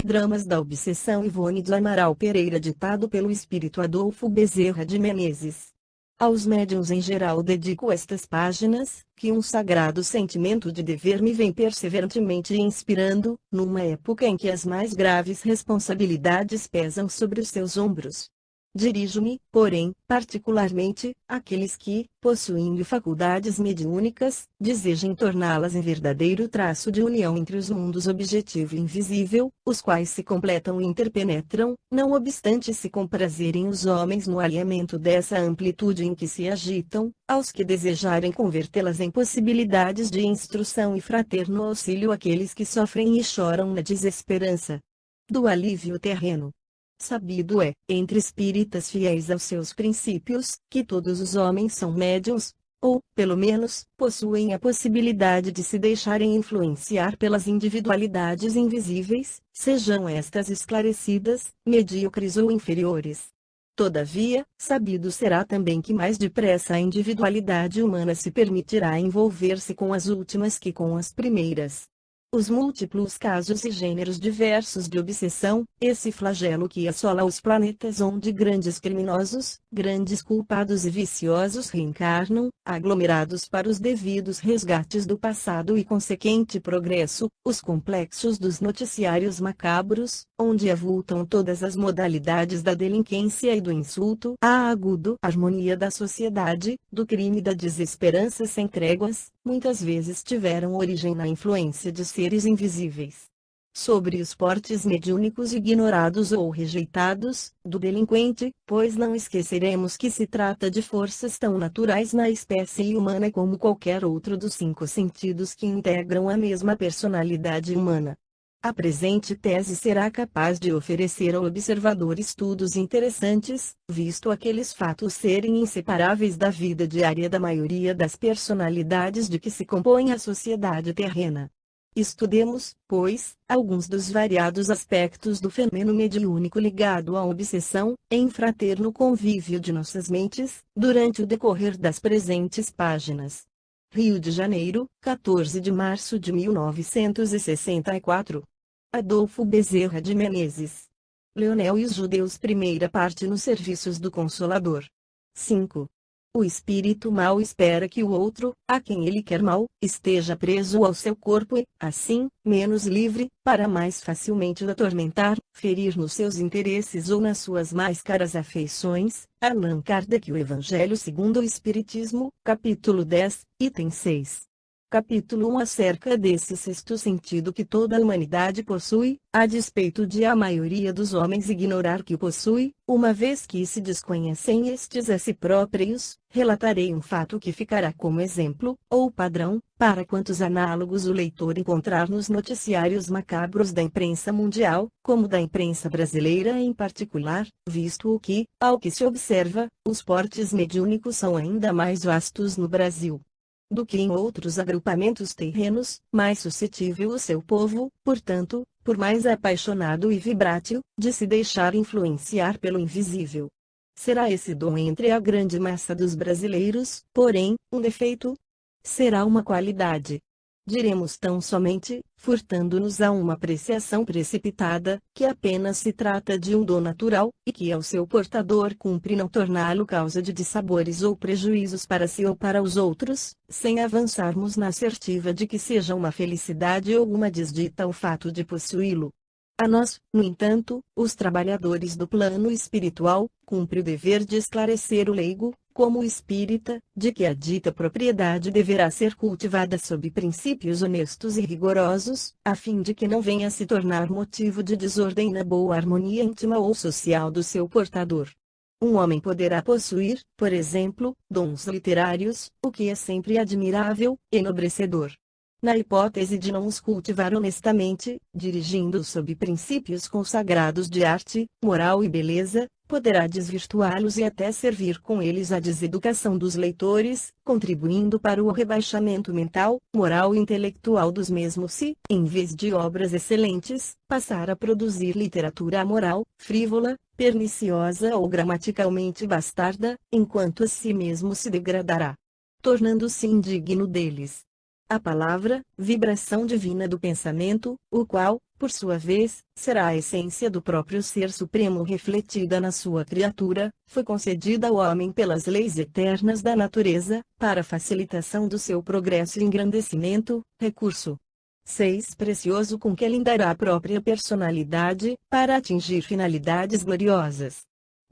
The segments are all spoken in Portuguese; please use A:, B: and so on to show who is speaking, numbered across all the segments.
A: Dramas da Obsessão Ivone do Amaral Pereira, ditado pelo espírito Adolfo Bezerra de Menezes. Aos médiuns em geral dedico estas páginas, que um sagrado sentimento de dever me vem perseverantemente inspirando, numa época em que as mais graves responsabilidades pesam sobre os seus ombros. Dirijo-me, porém, particularmente, àqueles que, possuindo faculdades mediúnicas, desejem torná-las em verdadeiro traço de união entre os mundos objetivo e invisível, os quais se completam e interpenetram, não obstante se comprazerem os homens no alinhamento dessa amplitude em que se agitam, aos que desejarem convertê-las em possibilidades de instrução e fraterno auxílio àqueles que sofrem e choram na desesperança do alívio terreno. Sabido é, entre espíritas fiéis aos seus princípios, que todos os homens são médiuns, ou, pelo menos, possuem a possibilidade de se deixarem influenciar pelas individualidades invisíveis, sejam estas esclarecidas, medíocres ou inferiores. Todavia, sabido será também que mais depressa a individualidade humana se permitirá envolver-se com as últimas que com as primeiras. Os múltiplos casos e gêneros diversos de obsessão, esse flagelo que assola os planetas onde grandes criminosos, grandes culpados e viciosos reencarnam, aglomerados para os devidos resgates do passado e consequente progresso, os complexos dos noticiários macabros, onde avultam todas as modalidades da delinquência e do insulto, a agudo harmonia da sociedade, do crime e da desesperança sem tréguas, muitas vezes tiveram origem na influência de seres invisíveis. Sobre os portes mediúnicos ignorados ou rejeitados, do delinquente, pois não esqueceremos que se trata de forças tão naturais na espécie humana como qualquer outro dos 5 sentidos que integram a mesma personalidade humana. A presente tese será capaz de oferecer ao observador estudos interessantes, visto aqueles fatos serem inseparáveis da vida diária da maioria das personalidades de que se compõe a sociedade terrena. Estudemos, pois, alguns dos variados aspectos do fenômeno mediúnico ligado à obsessão, em fraterno convívio de nossas mentes, durante o decorrer das presentes páginas. Rio de Janeiro, 14 de março de 1964. Adolfo Bezerra de Menezes. Leonel e os Judeus. Primeira parte. Nos serviços do Consolador. 5. O espírito mau espera que o outro, a quem ele quer mal, esteja preso ao seu corpo e, assim, menos livre, para mais facilmente o atormentar, ferir nos seus interesses ou nas suas mais caras afeições. Allan Kardec. O Evangelho segundo o Espiritismo, capítulo 10, item 6. Capítulo 1. Acerca desse sexto sentido que toda a humanidade possui, a despeito de a maioria dos homens ignorar que o possui, uma vez que se desconhecem estes a si próprios, relatarei um fato que ficará como exemplo, ou padrão, para quantos análogos o leitor encontrar nos noticiários macabros da imprensa mundial, como da imprensa brasileira em particular, visto o que, ao que se observa, os portes mediúnicos são ainda mais vastos no Brasil do que em outros agrupamentos terrenos, mais suscetível o seu povo, portanto, por mais apaixonado e vibrátil, de se deixar influenciar pelo invisível. Será esse dom entre a grande massa dos brasileiros, porém, um defeito? Será uma qualidade? Diremos tão somente, furtando-nos a uma apreciação precipitada, que apenas se trata de um dom natural, e que ao seu portador cumpre não torná-lo causa de dissabores ou prejuízos para si ou para os outros, sem avançarmos na assertiva de que seja uma felicidade ou uma desdita o fato de possuí-lo. A nós, no entanto, os trabalhadores do plano espiritual, cumpre o dever de esclarecer o leigo, como espírita, de que a dita propriedade deverá ser cultivada sob princípios honestos e rigorosos, a fim de que não venha a se tornar motivo de desordem na boa harmonia íntima ou social do seu portador. Um homem poderá possuir, por exemplo, dons literários, o que é sempre admirável, enobrecedor. Na hipótese de não os cultivar honestamente, dirigindo-os sob princípios consagrados de arte, moral e beleza, poderá desvirtuá-los e até servir com eles à deseducação dos leitores, contribuindo para o rebaixamento mental, moral e intelectual dos mesmos se, em vez de obras excelentes, passar a produzir literatura amoral, frívola, perniciosa ou gramaticalmente bastarda, enquanto a si mesmo se degradará, tornando-se indigno deles. A palavra, vibração divina do pensamento, o qual, por sua vez, será a essência do próprio Ser Supremo refletida na sua criatura, foi concedida ao homem pelas leis eternas da natureza, para facilitação do seu progresso e engrandecimento, recurso 6. Precioso com que lhe dará a própria personalidade, para atingir finalidades gloriosas.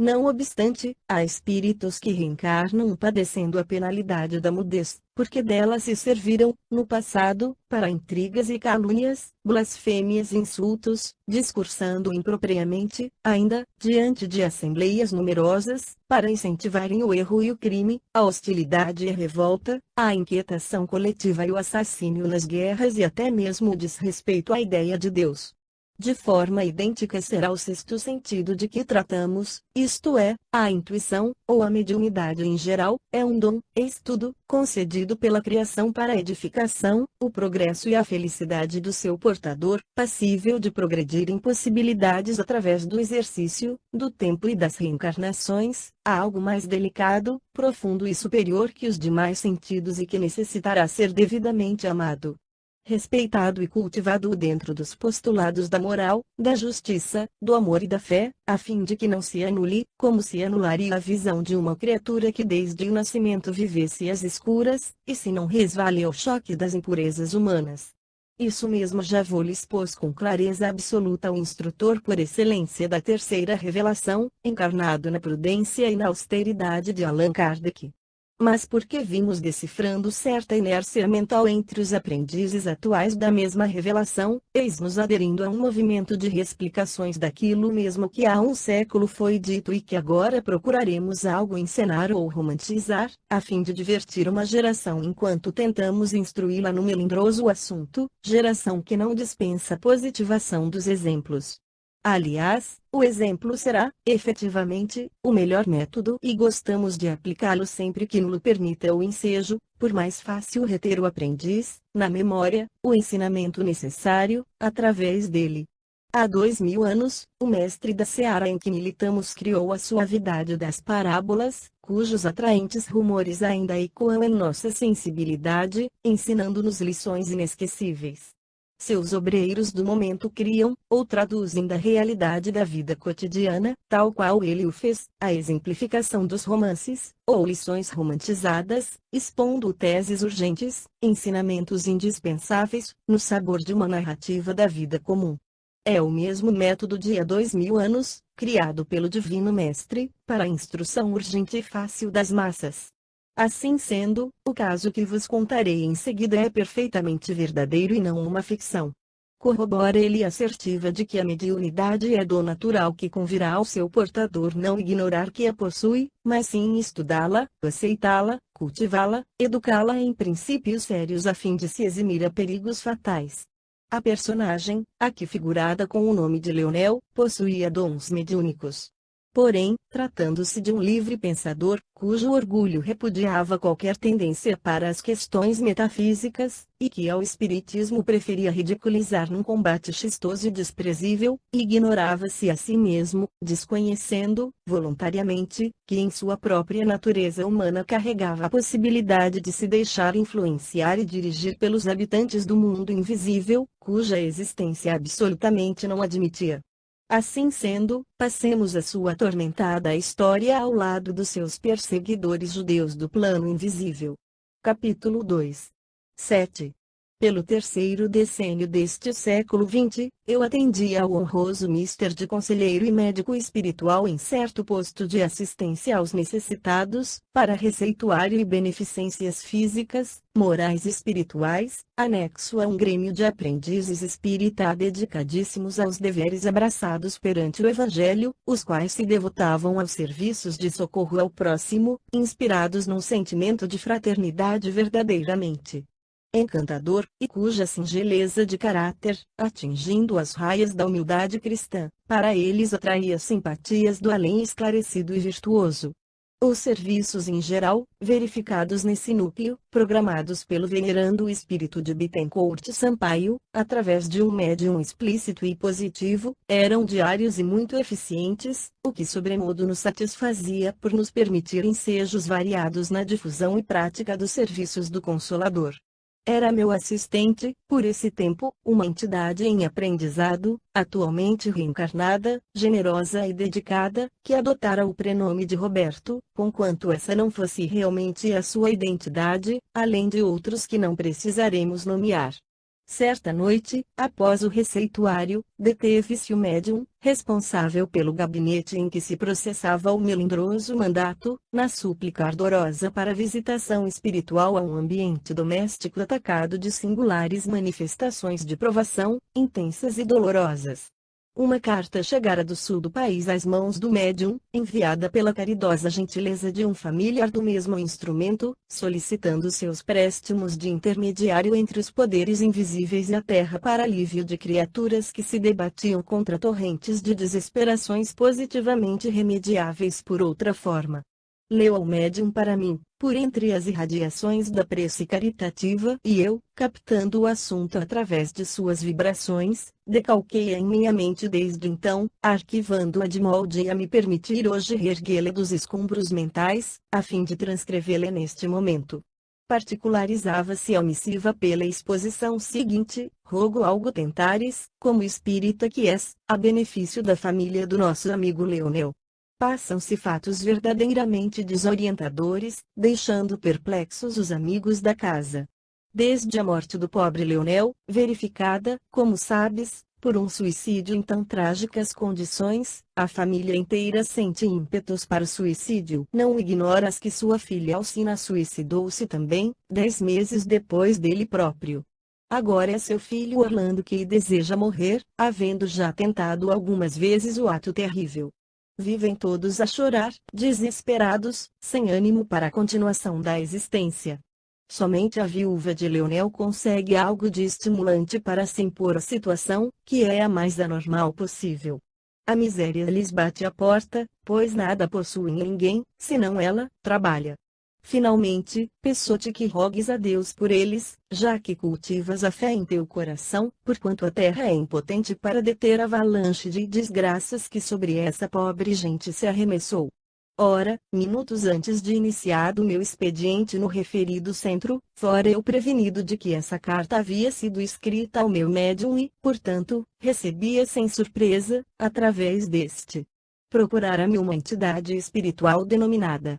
A: Não obstante, há espíritos que reencarnam padecendo a penalidade da mudez, porque dela se serviram, no passado, para intrigas e calúnias, blasfêmias e insultos, discursando impropriamente, ainda, diante de assembleias numerosas, para incentivarem o erro e o crime, a hostilidade e a revolta, a inquietação coletiva e o assassínio nas guerras e até mesmo o desrespeito à ideia de Deus. De forma idêntica será o sexto sentido de que tratamos, isto é, a intuição, ou a mediunidade em geral, é um dom, estudo, concedido pela criação para a edificação, o progresso e a felicidade do seu portador, passível de progredir em possibilidades através do exercício, do tempo e das reencarnações, há algo mais delicado, profundo e superior que os demais sentidos e que necessitará ser devidamente amado, respeitado e cultivado dentro dos postulados da moral, da justiça, do amor e da fé, a fim de que não se anule, como se anularia a visão de uma criatura que desde o nascimento vivesse às escuras, e se não resvale ao choque das impurezas humanas. Isso mesmo já vou-lhe expôs com clareza absoluta o instrutor por excelência da terceira revelação, encarnado na prudência e na austeridade de Allan Kardec. Mas porque vimos decifrando certa inércia mental entre os aprendizes atuais da mesma revelação, eis-nos aderindo a um movimento de reexplicações daquilo mesmo que há um século foi dito e que agora procuraremos algo encenar ou romantizar, a fim de divertir uma geração enquanto tentamos instruí-la no melindroso assunto, geração que não dispensa a positivação dos exemplos. Aliás, o exemplo será, efetivamente, o melhor método e gostamos de aplicá-lo sempre que nos permita o ensejo, por mais fácil reter o aprendiz, na memória, o ensinamento necessário, através dele. Há 2000 anos, o mestre da seara em que militamos criou a suavidade das parábolas, cujos atraentes rumores ainda ecoam em nossa sensibilidade, ensinando-nos lições inesquecíveis. Seus obreiros do momento criam, ou traduzem da realidade da vida cotidiana, tal qual ele o fez, a exemplificação dos romances, ou lições romantizadas, expondo teses urgentes, ensinamentos indispensáveis, no sabor de uma narrativa da vida comum. É o mesmo método de há 2000 anos, criado pelo Divino Mestre, para a instrução urgente e fácil das massas. Assim sendo, o caso que vos contarei em seguida é perfeitamente verdadeiro e não uma ficção. Corrobora ele a assertiva de que a mediunidade é dom natural que convirá ao seu portador não ignorar que a possui, mas sim estudá-la, aceitá-la, cultivá-la, educá-la em princípios sérios a fim de se eximir a perigos fatais. A personagem, aqui figurada com o nome de Leonel, possuía dons mediúnicos. Porém, tratando-se de um livre pensador, cujo orgulho repudiava qualquer tendência para as questões metafísicas, e que ao espiritismo preferia ridiculizar num combate chistoso e desprezível, ignorava-se a si mesmo, desconhecendo, voluntariamente, que em sua própria natureza humana carregava a possibilidade de se deixar influenciar e dirigir pelos habitantes do mundo invisível, cuja existência absolutamente não admitia. Assim sendo, passemos a sua atormentada história ao lado dos seus perseguidores judeus do plano invisível. Capítulo 2. 7. Pelo terceiro decênio deste século XX, eu atendia ao honroso mister de conselheiro e médico espiritual em certo posto de assistência aos necessitados, para receituário e beneficências físicas, morais e espirituais, anexo a um grêmio de aprendizes espírita dedicadíssimos aos deveres abraçados perante o Evangelho, os quais se devotavam aos serviços de socorro ao próximo, inspirados num sentimento de fraternidade verdadeiramente encantador, e cuja singeleza de caráter, atingindo as raias da humildade cristã, para eles atraía simpatias do além esclarecido e virtuoso. Os serviços em geral, verificados nesse núcleo, programados pelo venerando espírito de Bittencourt Sampaio, através de um médium explícito e positivo, eram diários e muito eficientes, o que sobremodo nos satisfazia por nos permitir ensejos variados na difusão e prática dos serviços do Consolador. Era meu assistente, por esse tempo, uma entidade em aprendizado, atualmente reencarnada, generosa e dedicada, que adotara o prenome de Roberto, conquanto essa não fosse realmente a sua identidade, além de outros que não precisaremos nomear. Certa noite, após o receituário, deteve-se o médium, responsável pelo gabinete em que se processava o melindroso mandato, na súplica ardorosa para visitação espiritual a um ambiente doméstico atacado de singulares manifestações de provação, intensas e dolorosas. Uma carta chegara do sul do país às mãos do médium, enviada pela caridosa gentileza de um familiar do mesmo instrumento, solicitando seus préstimos de intermediário entre os poderes invisíveis e a terra para alívio de criaturas que se debatiam contra torrentes de desesperações positivamente remediáveis por outra forma. Leu ao médium para mim, por entre as irradiações da prece caritativa, e eu, captando o assunto através de suas vibrações, decalquei-a em minha mente desde então, arquivando-a de molde a me permitir hoje reerguê-la dos escombros mentais, a fim de transcrevê-la neste momento. Particularizava-se a missiva pela exposição seguinte: rogo algo tentares, como espírita que és, a benefício da família do nosso amigo Leonel. Passam-se fatos verdadeiramente desorientadores, deixando perplexos os amigos da casa. Desde a morte do pobre Leonel, verificada, como sabes, por um suicídio em tão trágicas condições, a família inteira sente ímpetos para o suicídio. Não ignoras que sua filha Alcina suicidou-se também, 10 meses depois dele próprio. Agora é seu filho Orlando que deseja morrer, havendo já tentado algumas vezes o ato terrível. Vivem todos a chorar, desesperados, sem ânimo para a continuação da existência. Somente a viúva de Leonel consegue algo de estimulante para se impor à situação, que é a mais anormal possível. A miséria lhes bate à porta, pois nada possuem ninguém, senão ela, trabalha. Finalmente, peço-te que rogues a Deus por eles, já que cultivas a fé em teu coração, porquanto a terra é impotente para deter a avalanche de desgraças que sobre essa pobre gente se arremessou. Ora, minutos antes de iniciado o meu expediente no referido centro, fora eu prevenido de que essa carta havia sido escrita ao meu médium e, portanto, recebia sem surpresa, através deste. Procurara-me uma entidade espiritual denominada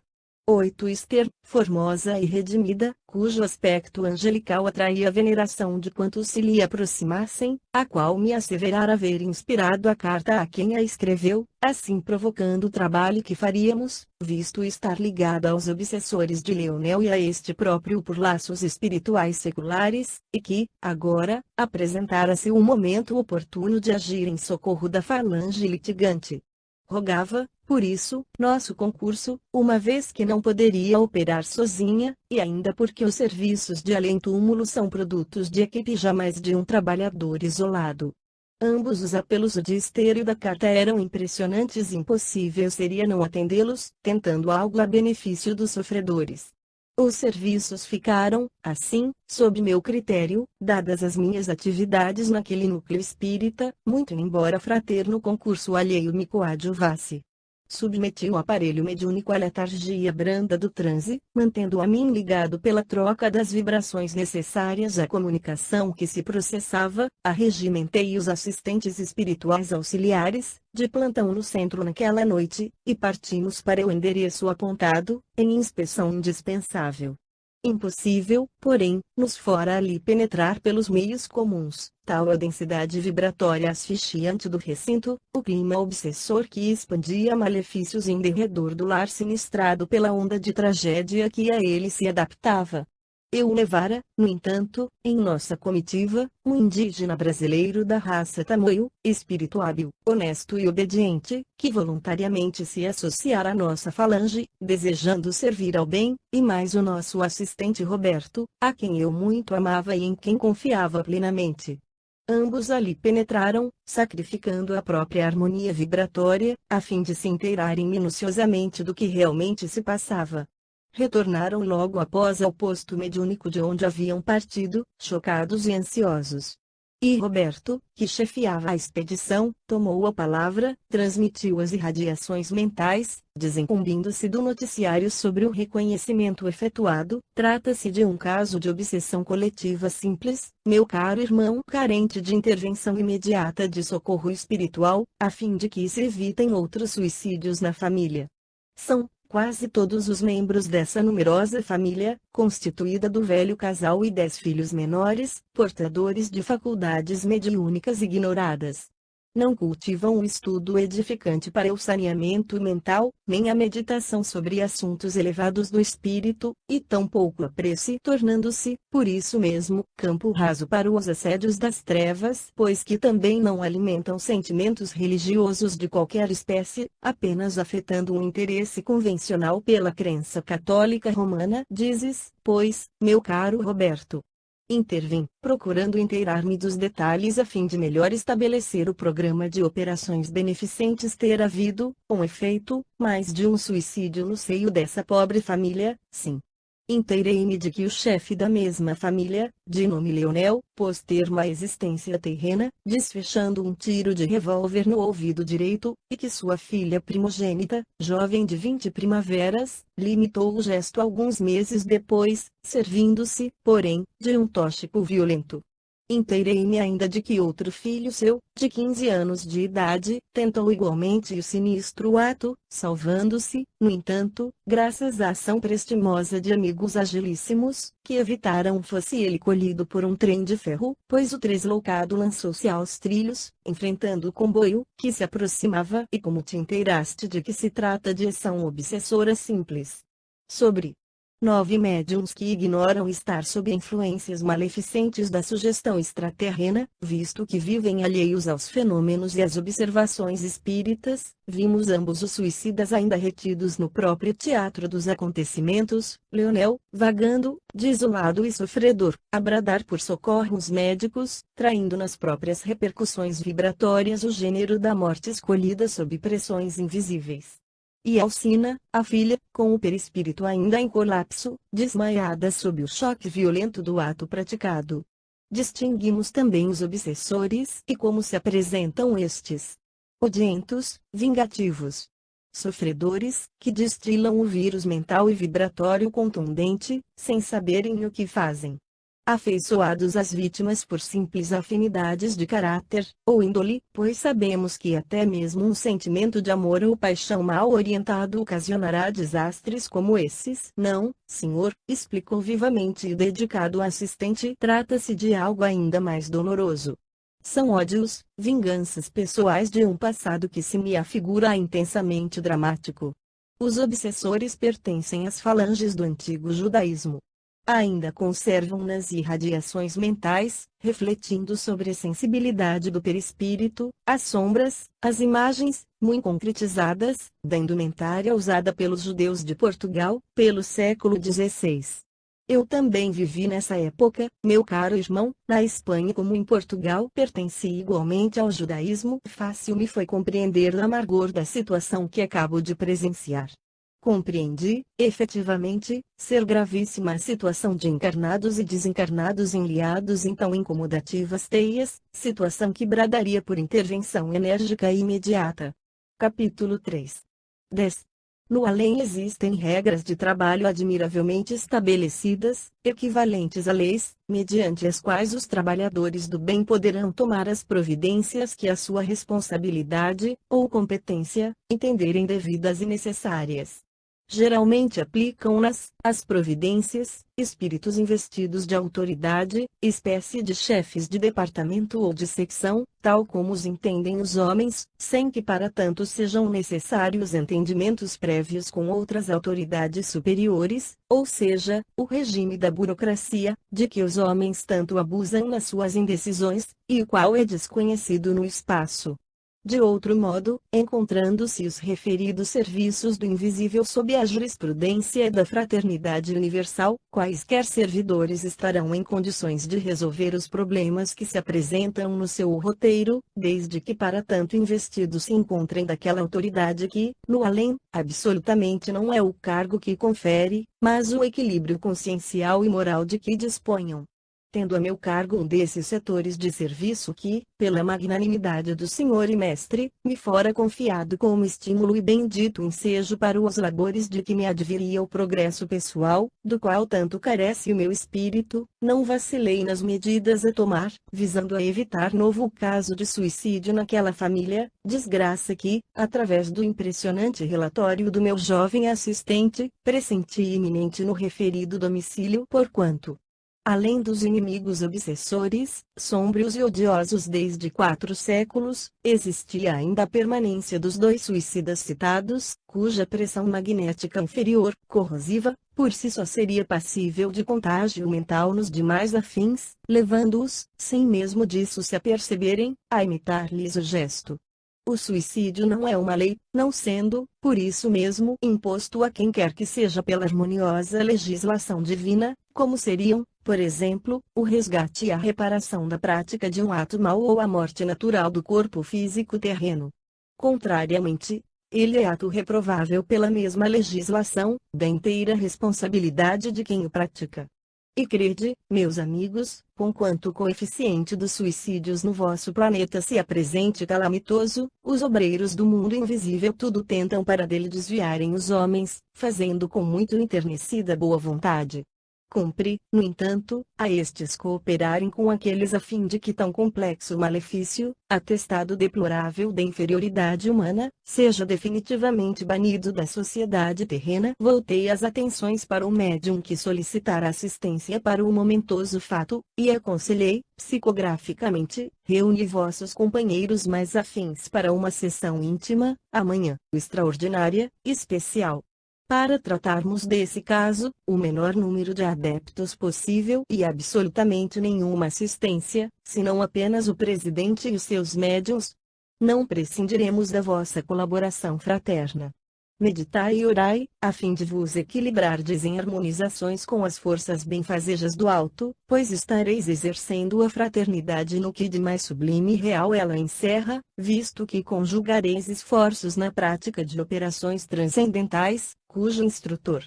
A: 8 Esther, formosa e redimida, cujo aspecto angelical atraía a veneração de quantos se lhe aproximassem, a qual me asseverara haver inspirado a carta a quem a escreveu, assim provocando o trabalho que faríamos, visto estar ligada aos obsessores de Leonel e a este próprio por laços espirituais seculares, e que, agora, apresentara-se o momento oportuno de agir em socorro da falange litigante. Rogava, por isso, nosso concurso, uma vez que não poderia operar sozinha, e ainda porque os serviços de além-túmulo são produtos de equipe e jamais de um trabalhador isolado. Ambos os apelos de Esther e da carta eram impressionantes e impossível seria não atendê-los, tentando algo a benefício dos sofredores. Os serviços ficaram, assim, sob meu critério, dadas as minhas atividades naquele núcleo espírita, muito embora fraterno concurso alheio me coadjuvasse. Submeti o aparelho mediúnico à letargia branda do transe, mantendo a mim ligado pela troca das vibrações necessárias à comunicação que se processava, arregimentei os assistentes espirituais auxiliares, de plantão no centro naquela noite, e partimos para o endereço apontado, em inspeção indispensável. Impossível, porém, nos fora ali penetrar pelos meios comuns, tal a densidade vibratória asfixiante do recinto, o clima obsessor que expandia malefícios em derredor do lar sinistrado pela onda de tragédia que a ele se adaptava. Eu levara, no entanto, em nossa comitiva, um indígena brasileiro da raça tamoio, espírito hábil, honesto e obediente, que voluntariamente se associara à nossa falange, desejando servir ao bem, e mais o nosso assistente Roberto, a quem eu muito amava e em quem confiava plenamente. Ambos ali penetraram, sacrificando a própria harmonia vibratória, a fim de se inteirarem minuciosamente do que realmente se passava. Retornaram logo após ao posto mediúnico de onde haviam partido, chocados e ansiosos. E Roberto, que chefiava a expedição, tomou a palavra, transmitiu as irradiações mentais, desincumbindo-se do noticiário sobre o reconhecimento efetuado. Trata-se de um caso de obsessão coletiva simples, meu caro irmão, carente de intervenção imediata de socorro espiritual, a fim de que se evitem outros suicídios na família. São quase todos os membros dessa numerosa família, constituída do velho casal e 10 filhos menores, portadores de faculdades mediúnicas ignoradas. Não cultivam o estudo edificante para o saneamento mental, nem a meditação sobre assuntos elevados do espírito, e tampouco a prece, tornando-se, por isso mesmo, campo raso para os assédios das trevas, pois que também não alimentam sentimentos religiosos de qualquer espécie, apenas afetando um interesse convencional pela crença católica romana. Dizes, pois, meu caro Roberto. Intervim, procurando inteirar-me dos detalhes a fim de melhor estabelecer o programa de operações beneficentes. Ter havido, com efeito, mais de um suicídio no seio dessa pobre família, sim. Inteirei-me de que o chefe da mesma família, de nome Leonel, pôs termo à existência terrena, desfechando um tiro de revólver no ouvido direito, e que sua filha primogênita, jovem de 20 primaveras, limitou o gesto alguns meses depois, servindo-se, porém, de um tóxico violento. Inteirei-me ainda de que outro filho seu, de 15 anos de idade, tentou igualmente o sinistro ato, salvando-se, no entanto, graças à ação prestimosa de amigos agilíssimos, que evitaram fosse ele colhido por um trem de ferro, pois o tresloucado lançou-se aos trilhos, enfrentando o comboio, que se aproximava. E como te inteiraste de que se trata de ação obsessora simples? Sobre 9 médiuns que ignoram estar sob influências maleficentes da sugestão extraterrena, visto que vivem alheios aos fenômenos e às observações espíritas, vimos ambos os suicidas ainda retidos no próprio teatro dos acontecimentos, Leonel, vagando, desolado e sofredor, a bradar por socorros médicos, traindo nas próprias repercussões vibratórias o gênero da morte escolhida sob pressões invisíveis. E Alcina, a filha, com o perispírito ainda em colapso, desmaiada sob o choque violento do ato praticado. Distinguimos também os obsessores e como se apresentam estes. Odientos, vingativos. Sofredores, que destilam o vírus mental e vibratório contundente, sem saberem o que fazem. Afeiçoados às vítimas por simples afinidades de caráter, ou índole, pois sabemos que até mesmo um sentimento de amor ou paixão mal orientado ocasionará desastres como esses. Não, senhor, explicou vivamente o dedicado assistente. Trata-se de algo ainda mais doloroso. São ódios, vinganças pessoais de um passado que se me afigura intensamente dramático. Os obsessores pertencem às falanges do antigo judaísmo. Ainda conservam nas irradiações mentais, refletindo sobre a sensibilidade do perispírito, as sombras, as imagens, muito concretizadas, da indumentária usada pelos judeus de Portugal, pelo século XVI. Eu também vivi nessa época, meu caro irmão, na Espanha como em Portugal. Pertenci igualmente ao judaísmo. Fácil me foi compreender o amargor da situação que acabo de presenciar. Compreendi, efetivamente, ser gravíssima a situação de encarnados e desencarnados enliados em tão incomodativas teias, situação que bradaria por intervenção enérgica e imediata. Capítulo 3. 10. No além existem regras de trabalho admiravelmente estabelecidas, equivalentes a leis, mediante as quais os trabalhadores do bem poderão tomar as providências que a sua responsabilidade, ou competência, entenderem devidas e necessárias. Geralmente aplicam-nas, as providências, espíritos investidos de autoridade, espécie de chefes de departamento ou de secção, tal como os entendem os homens, sem que para tanto sejam necessários entendimentos prévios com outras autoridades superiores, ou seja, o regime da burocracia, de que os homens tanto abusam nas suas indecisões, e o qual é desconhecido no espaço. De outro modo, encontrando-se os referidos serviços do invisível sob a jurisprudência da fraternidade universal, quaisquer servidores estarão em condições de resolver os problemas que se apresentam no seu roteiro, desde que para tanto investidos se encontrem daquela autoridade que, no além, absolutamente não é o cargo que confere, mas o equilíbrio consciencial e moral de que disponham. tendo a meu cargo um desses setores de serviço que, pela magnanimidade do Senhor e Mestre, me fora confiado como estímulo e bendito ensejo para os labores de que me adviria o progresso pessoal, do qual tanto carece o meu espírito, não vacilei nas medidas a tomar, visando a evitar novo caso de suicídio naquela família, desgraça que, através do impressionante relatório do meu jovem assistente, pressenti iminente no referido domicílio, porquanto, além dos inimigos obsessores, sombrios e odiosos desde 4 séculos, existia ainda a permanência dos 2 suicidas citados, cuja pressão magnética inferior, corrosiva, por si só seria passível de contágio mental nos demais afins, levando-os, sem mesmo disso se aperceberem, a imitar-lhes o gesto. O suicídio não é uma lei, não sendo, por isso mesmo, imposto a quem quer que seja pela harmoniosa legislação divina, como seriam, por exemplo, o resgate e a reparação da prática de um ato mau ou a morte natural do corpo físico terreno. Contrariamente, ele é ato reprovável pela mesma legislação, da inteira responsabilidade de quem o pratica. E crede, meus amigos, conquanto o coeficiente dos suicídios no vosso planeta se apresente calamitoso, os obreiros do mundo invisível tudo tentam para dele desviarem os homens, fazendo com muito enternecida boa vontade. Cumpre, no entanto, a estes cooperarem com aqueles a fim de que tão complexo malefício, atestado deplorável da inferioridade humana, seja definitivamente banido da sociedade terrena. Voltei as atenções para o médium que solicitara assistência para o momentoso fato, e aconselhei, psicograficamente, reuni vossos companheiros mais afins para uma sessão íntima, amanhã, extraordinária, especial. Para tratarmos desse caso, o menor número de adeptos possível e absolutamente nenhuma assistência, senão apenas o presidente e os seus médiuns. Não prescindiremos da vossa colaboração fraterna. Meditai e orai, a fim de vos equilibrardes em harmonizações com as forças benfazejas do alto, pois estareis exercendo a fraternidade no que de mais sublime e real ela encerra, visto que conjugareis esforços na prática de operações transcendentais, cujo instrutor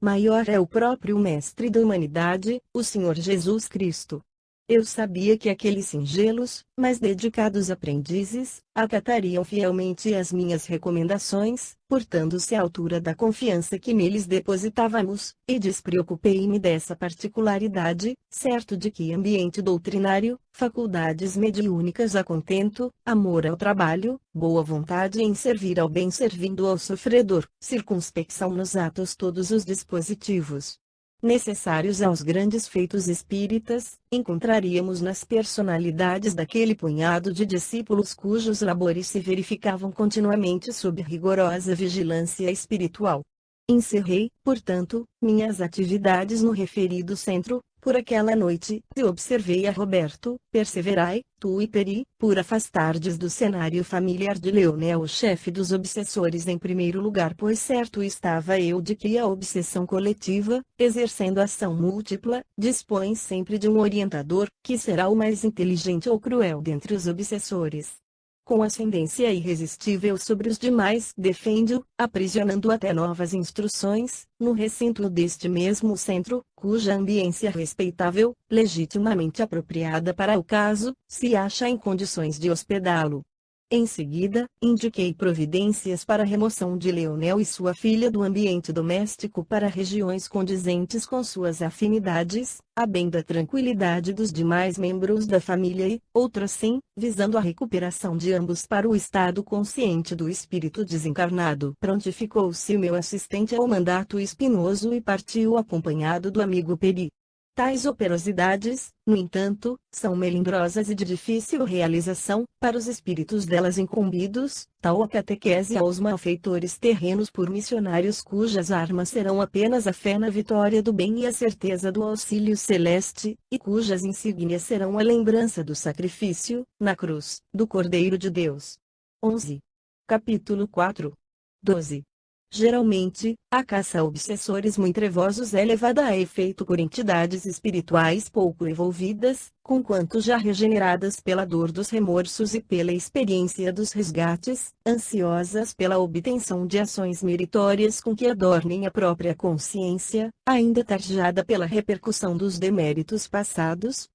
A: maior é o próprio Mestre da humanidade, o Senhor Jesus Cristo. Eu sabia que aqueles singelos, mas dedicados aprendizes, acatariam fielmente as minhas recomendações, portando-se à altura da confiança que neles depositávamos, e despreocupei-me dessa particularidade, certo de que ambiente doutrinário, faculdades mediúnicas a contento, amor ao trabalho, boa vontade em servir ao bem servindo ao sofredor, circunspecção nos atos todos os dispositivos necessários aos grandes feitos espíritas, encontraríamos nas personalidades daquele punhado de discípulos cujos labores se verificavam continuamente sob rigorosa vigilância espiritual. Encerrei, portanto, minhas atividades no referido centro, por aquela noite, e observei a Roberto, perseverai, tu e Peri, por afastardes do cenário familiar de Leonel o chefe dos obsessores em primeiro lugar, pois certo estava eu de que a obsessão coletiva, exercendo ação múltipla, dispõe sempre de um orientador, que será o mais inteligente ou cruel dentre os obsessores. Com ascendência irresistível sobre os demais, defende-o, aprisionando até novas instruções, no recinto deste mesmo centro, cuja ambiência respeitável, legitimamente apropriada para o caso, se acha em condições de hospedá-lo. Em seguida, indiquei providências para a remoção de Leonel e sua filha do ambiente doméstico para regiões condizentes com suas afinidades, a bem da tranquilidade dos demais membros da família e, outro assim, visando a recuperação de ambos para o estado consciente do espírito desencarnado. Prontificou-se o meu assistente ao mandato espinoso e partiu acompanhado do amigo Peri. Tais operosidades, no entanto, são melindrosas e de difícil realização, para os espíritos delas incumbidos, tal a catequese aos malfeitores terrenos por missionários cujas armas serão apenas a fé na vitória do bem e a certeza do auxílio celeste, e cujas insígnias serão a lembrança do sacrifício, na cruz, do Cordeiro de Deus. 11. Capítulo 4. 12. Geralmente, a caça a obsessores muito trevosos é levada a efeito por entidades espirituais pouco evolvidas, conquanto já regeneradas pela dor dos remorsos e pela experiência dos resgates, ansiosas pela obtenção de ações meritórias com que adornem a própria consciência, ainda tarjada pela repercussão dos deméritos passados.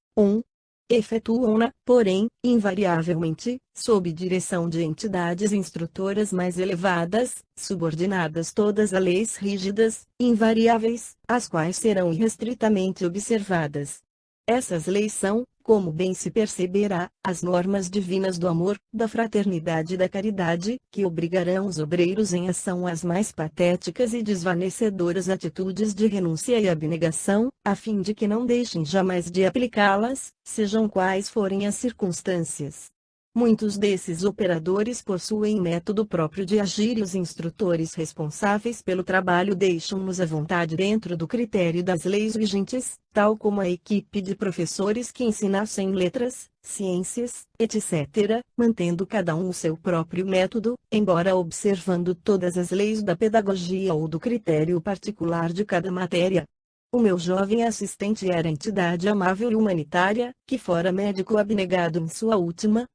A: Efetuam-na, porém, invariavelmente, sob direção de entidades instrutoras mais elevadas, subordinadas todas a leis rígidas, invariáveis, as quais serão irrestritamente observadas. Essas leis são, como bem se perceberá, as normas divinas do amor, da fraternidade e da caridade, que obrigarão os obreiros em ação às mais patéticas e desvanecedoras atitudes de renúncia e abnegação, a fim de que não deixem jamais de aplicá-las, sejam quais forem as circunstâncias. Muitos desses operadores possuem método próprio de agir e os instrutores responsáveis pelo trabalho deixam-nos à vontade dentro do critério das leis vigentes, tal como a equipe de professores que ensinassem letras, ciências, etc., mantendo cada um o seu próprio método, embora observando todas as leis da pedagogia ou do critério particular de cada matéria. O meu jovem assistente era entidade amável e humanitária, que fora médico abnegado em sua última,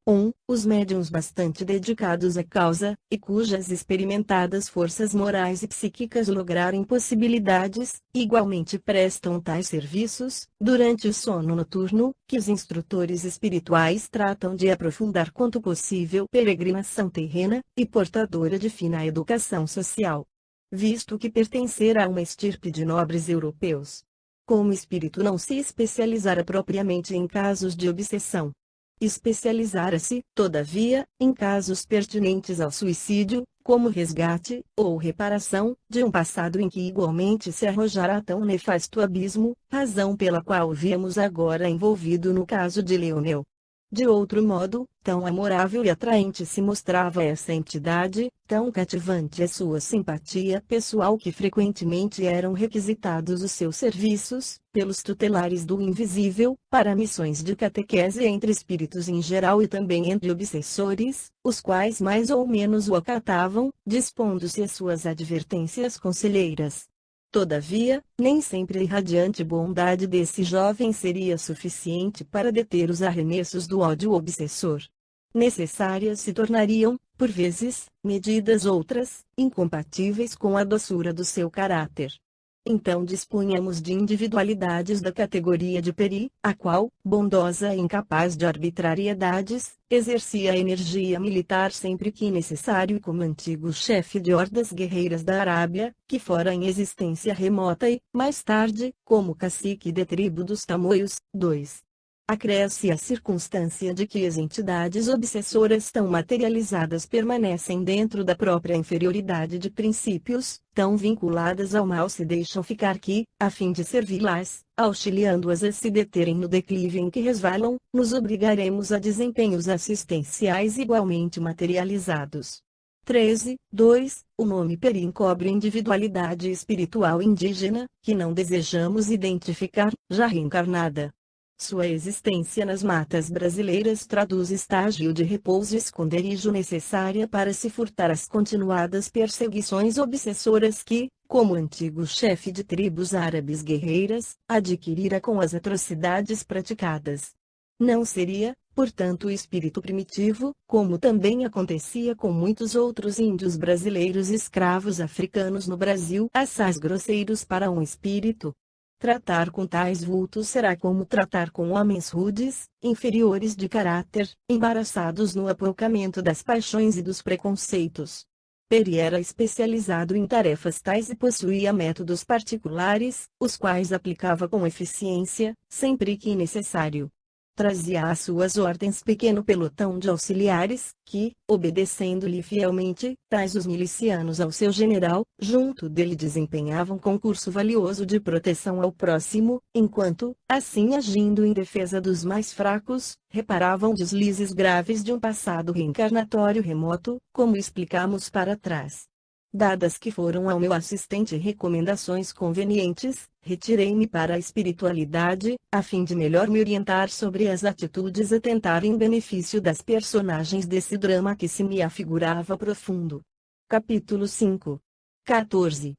A: os médiuns bastante dedicados à causa, e cujas experimentadas forças morais e psíquicas lograrem possibilidades, igualmente prestam tais serviços, durante o sono noturno, que os instrutores espirituais tratam de aprofundar quanto possível peregrinação terrena, e portadora de fina educação social. Visto que pertencer a uma estirpe de nobres europeus, como espírito não se especializara propriamente em casos de obsessão. Especializara-se, todavia, em casos pertinentes ao suicídio, como resgate, ou reparação, de um passado em que igualmente se arrojara a tão nefasto abismo, razão pela qual o víamos agora envolvido no caso de Leonel. De outro modo, tão amorável e atraente se mostrava essa entidade, tão cativante a sua simpatia pessoal que frequentemente eram requisitados os seus serviços, pelos tutelares do invisível, para missões de catequese entre espíritos em geral e também entre obsessores, os quais mais ou menos o acatavam, dispondo-se às suas advertências conselheiras. Todavia, nem sempre a irradiante bondade desse jovem seria suficiente para deter os arremessos do ódio obsessor. Necessárias se tornariam, por vezes, medidas outras, incompatíveis com a doçura do seu caráter. Então dispunhamos de individualidades da categoria de Peri, a qual, bondosa e incapaz de arbitrariedades, exercia a energia militar sempre que necessário como antigo chefe de hordas guerreiras da Arábia, que fora em existência remota e, mais tarde, como cacique de tribo dos Tamoios. 2. Acresce a circunstância de que as entidades obsessoras tão materializadas permanecem dentro da própria inferioridade de princípios, tão vinculadas ao mal se deixam ficar que, a fim de servi-las, auxiliando-as a se deterem no declive em que resvalam, nos obrigaremos a desempenhos assistenciais igualmente materializados. 13.2. O nome Peri encobre individualidade espiritual indígena, que não desejamos identificar, já reencarnada. Sua existência nas matas brasileiras traduz estágio de repouso e esconderijo necessária para se furtar às continuadas perseguições obsessoras que, como antigo chefe de tribos árabes guerreiras, adquirira com as atrocidades praticadas. Não seria, portanto, o espírito primitivo, como também acontecia com muitos outros índios brasileiros escravos africanos no Brasil, assaz grosseiros para um espírito. Tratar com tais vultos será como tratar com homens rudes, inferiores de caráter, embaraçados no apoucamento das paixões e dos preconceitos. Peri era especializado em tarefas tais e possuía métodos particulares, os quais aplicava com eficiência, sempre que necessário. Trazia às suas ordens pequeno pelotão de auxiliares, que, obedecendo-lhe fielmente, tais os milicianos ao seu general, junto dele desempenhavam concurso valioso de proteção ao próximo, enquanto, assim agindo em defesa dos mais fracos, reparavam deslizes graves de um passado reencarnatório remoto, como explicamos para trás. Dadas que foram ao meu assistente recomendações convenientes, retirei-me para a espiritualidade, a fim de melhor me orientar sobre as atitudes a tentar em benefício das personagens desse drama que se me afigurava profundo. Capítulo 5. 14.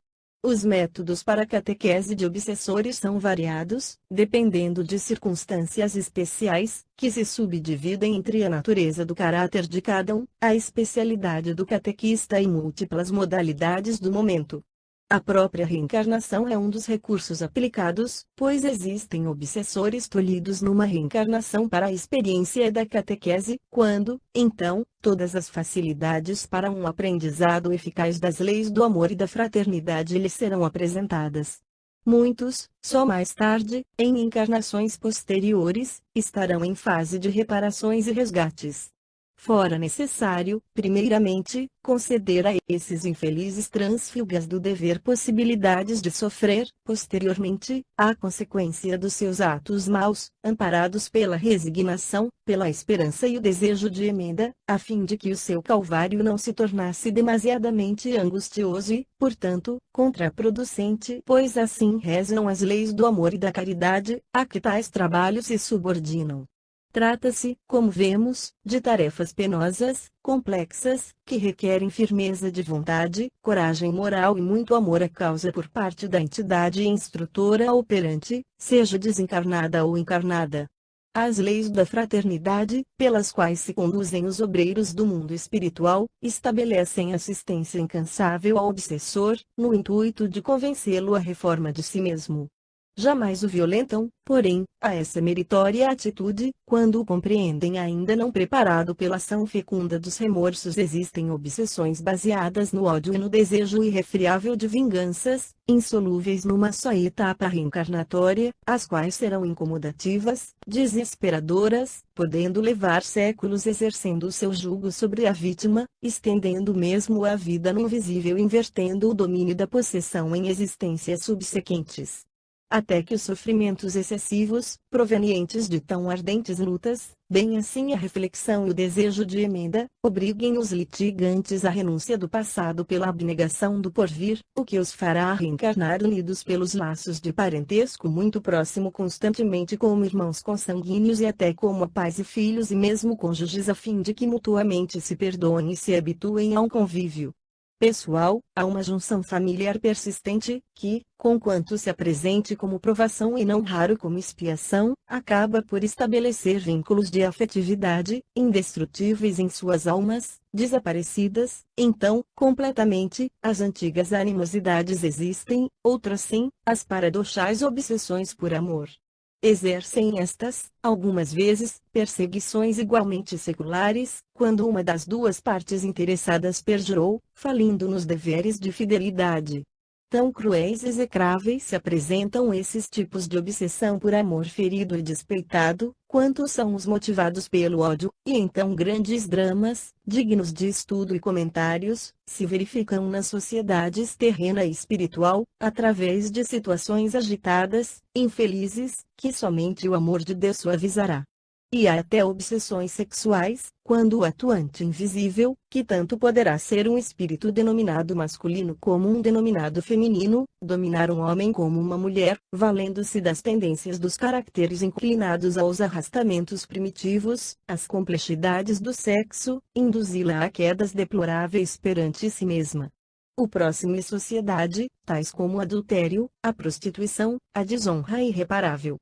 A: Os métodos para a catequese de obsessores são variados, dependendo de circunstâncias especiais, que se subdividem entre a natureza do caráter de cada um, a especialidade do catequista e múltiplas modalidades do momento. A própria reencarnação é um dos recursos aplicados, pois existem obsessores tolhidos numa reencarnação para a experiência da catequese, quando, então, todas as facilidades para um aprendizado eficaz das leis do amor e da fraternidade lhes serão apresentadas. Muitos, só mais tarde, em encarnações posteriores, estarão em fase de reparações e resgates. Fora necessário, primeiramente, conceder a esses infelizes transfugas do dever possibilidades de sofrer, posteriormente, a consequência dos seus atos maus, amparados pela resignação, pela esperança e o desejo de emenda, a fim de que o seu calvário não se tornasse demasiadamente angustioso e, portanto, contraproducente, pois assim rezam as leis do amor e da caridade, a que tais trabalhos se subordinam. Trata-se, como vemos, de tarefas penosas, complexas, que requerem firmeza de vontade, coragem moral e muito amor à causa por parte da entidade instrutora operante, seja desencarnada ou encarnada. As leis da fraternidade, pelas quais se conduzem os obreiros do mundo espiritual, estabelecem assistência incansável ao obsessor, no intuito de convencê-lo à reforma de si mesmo. Jamais o violentam, porém, a essa meritória atitude, quando o compreendem ainda não preparado pela ação fecunda dos remorsos. Existem obsessões baseadas no ódio e no desejo irrefriável de vinganças, insolúveis numa só etapa reencarnatória, as quais serão incomodativas, desesperadoras, podendo levar séculos exercendo o seu jugo sobre a vítima, estendendo mesmo a vida no invisível, invertendo o domínio da possessão em existências subsequentes. Até que os sofrimentos excessivos, provenientes de tão ardentes lutas, bem assim a reflexão e o desejo de emenda, obriguem os litigantes à renúncia do passado pela abnegação do porvir, o que os fará reencarnar unidos pelos laços de parentesco muito próximo, constantemente como irmãos consanguíneos e até como pais e filhos e mesmo cônjuges, a fim de que mutuamente se perdoem e se habituem a um convívio pessoal, há uma junção familiar persistente, que, conquanto se apresente como provação e não raro como expiação, acaba por estabelecer vínculos de afetividade, indestrutíveis em suas almas, desaparecidas. Então, completamente, as antigas animosidades existem, outras sim, as paradoxais obsessões por amor. Exercem estas, algumas vezes, perseguições igualmente seculares, quando uma das duas partes interessadas perjurou, falindo nos deveres de fidelidade. Tão cruéis e execráveis se apresentam esses tipos de obsessão por amor ferido e despeitado, quanto são os motivados pelo ódio, e então grandes dramas, dignos de estudo e comentários, se verificam nas sociedades terrena e espiritual, através de situações agitadas, infelizes, que somente o amor de Deus suavizará. E há até obsessões sexuais, quando o atuante invisível, que tanto poderá ser um espírito denominado masculino como um denominado feminino, dominar um homem como uma mulher, valendo-se das tendências dos caracteres inclinados aos arrastamentos primitivos, às complexidades do sexo, induzi-la a quedas deploráveis perante si mesma. O próximo e sociedade, tais como o adultério, a prostituição, a desonra irreparável.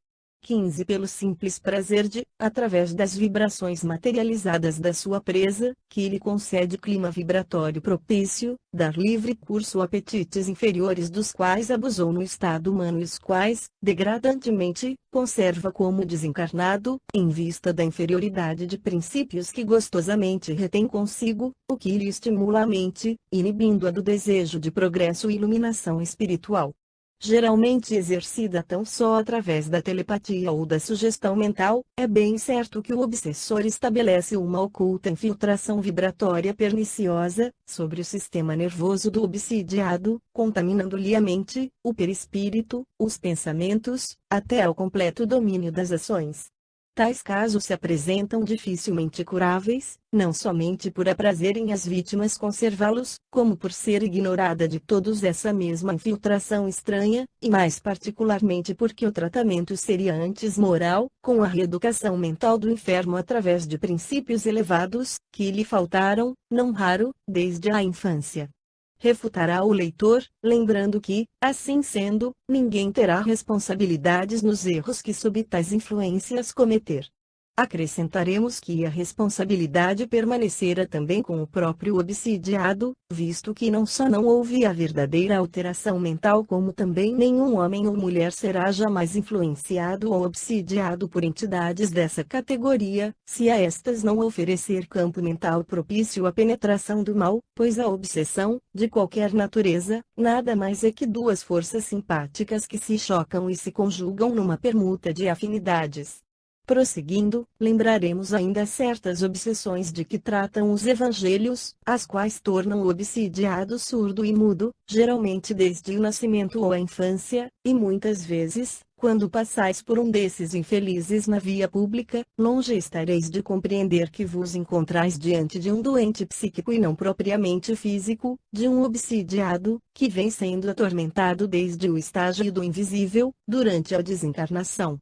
A: 15. Pelo simples prazer de, através das vibrações materializadas da sua presa, que lhe concede clima vibratório propício, dar livre curso a apetites inferiores dos quais abusou no estado humano e os quais, degradantemente, conserva como desencarnado, em vista da inferioridade de princípios que gostosamente retém consigo, o que lhe estimula a mente, inibindo-a do desejo de progresso e iluminação espiritual. Geralmente exercida tão só através da telepatia ou da sugestão mental, é bem certo que o obsessor estabelece uma oculta infiltração vibratória perniciosa sobre o sistema nervoso do obsidiado, contaminando-lhe a mente, o perispírito, os pensamentos, até ao completo domínio das ações. Tais casos se apresentam dificilmente curáveis, não somente por aprazerem as vítimas conservá-los, como por ser ignorada de todos essa mesma infiltração estranha, e mais particularmente porque o tratamento seria antes moral, com a reeducação mental do enfermo através de princípios elevados, que lhe faltaram, não raro, desde a infância. Refutará o leitor, lembrando que, assim sendo, ninguém terá responsabilidades nos erros que sob tais influências cometer. Acrescentaremos que a responsabilidade permanecerá também com o próprio obsidiado, visto que não só não houve a verdadeira alteração mental, como também nenhum homem ou mulher será jamais influenciado ou obsidiado por entidades dessa categoria, se a estas não oferecer campo mental propício à penetração do mal, pois a obsessão, de qualquer natureza, nada mais é que duas forças simpáticas que se chocam e se conjugam numa permuta de afinidades. Prosseguindo, lembraremos ainda certas obsessões de que tratam os evangelhos, as quais tornam o obsidiado surdo e mudo, geralmente desde o nascimento ou a infância, e muitas vezes, quando passais por um desses infelizes na via pública, longe estareis de compreender que vos encontrais diante de um doente psíquico e não propriamente físico, de um obsidiado, que vem sendo atormentado desde o estágio do invisível, durante a desencarnação,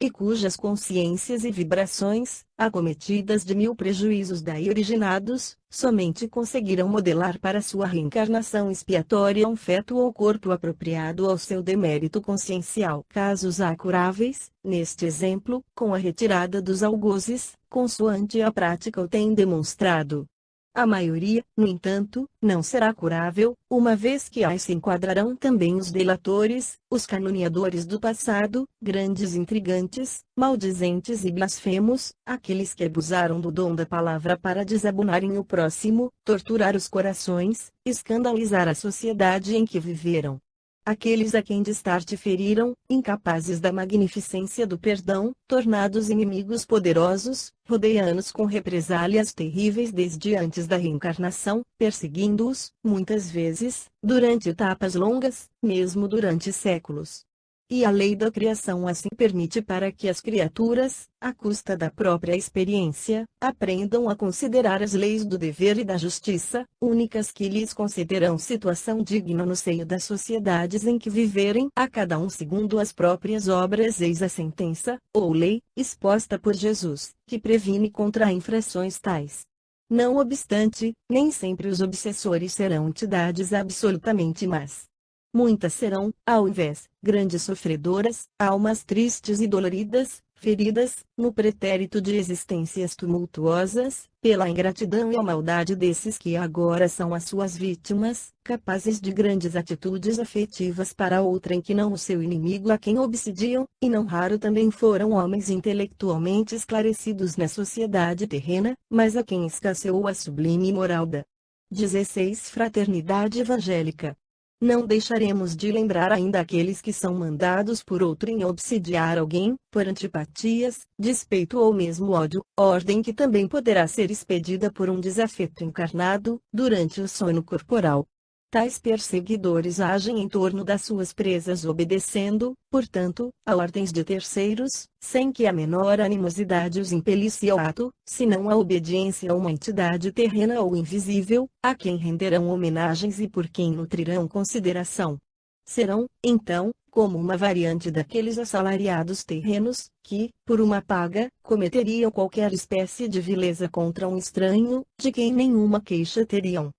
A: e cujas consciências e vibrações, acometidas de mil prejuízos daí originados, somente conseguirão modelar para sua reencarnação expiatória um feto ou corpo apropriado ao seu demérito consciencial. Casos há curáveis, neste exemplo, com a retirada dos algozes, consoante a prática o tem demonstrado. A maioria, no entanto, não será curável, uma vez que aí se enquadrarão também os delatores, os caluniadores do passado, grandes intrigantes, maldizentes e blasfemos, aqueles que abusaram do dom da palavra para desabonarem o próximo, torturar os corações, escandalizar a sociedade em que viveram. Aqueles a quem destarte feriram, incapazes da magnificência do perdão, tornados inimigos poderosos, rodeando-os com represálias terríveis desde antes da reencarnação, perseguindo-os, muitas vezes, durante etapas longas, mesmo durante séculos. E a lei da criação assim permite para que as criaturas, à custa da própria experiência, aprendam a considerar as leis do dever e da justiça, únicas que lhes concederão situação digna no seio das sociedades em que viverem, a cada um segundo as próprias obras. Eis a sentença, ou lei, exposta por Jesus, que previne contra infrações tais. Não obstante, nem sempre os obsessores serão entidades absolutamente más. Muitas serão, ao invés, grandes sofredoras, almas tristes e doloridas, feridas, no pretérito de existências tumultuosas, pela ingratidão e a maldade desses que agora são as suas vítimas, capazes de grandes atitudes afetivas para outrem que não o seu inimigo a quem obsidiam, e não raro também foram homens intelectualmente esclarecidos na sociedade terrena, mas a quem escasseou a sublime moral da 16 Fraternidade Evangélica. Não deixaremos de lembrar ainda aqueles que são mandados por outrem a obsidiar alguém, por antipatias, despeito ou mesmo ódio, ordem que também poderá ser expedida por um desafeto encarnado, durante o sono corporal. Tais perseguidores agem em torno das suas presas obedecendo, portanto, a ordens de terceiros, sem que a menor animosidade os impelisse ao ato, senão a obediência a uma entidade terrena ou invisível, a quem renderão homenagens e por quem nutrirão consideração. Serão, então, como uma variante daqueles assalariados terrenos, que, por uma paga, cometeriam qualquer espécie de vileza contra um estranho, de quem nenhuma queixa teriam.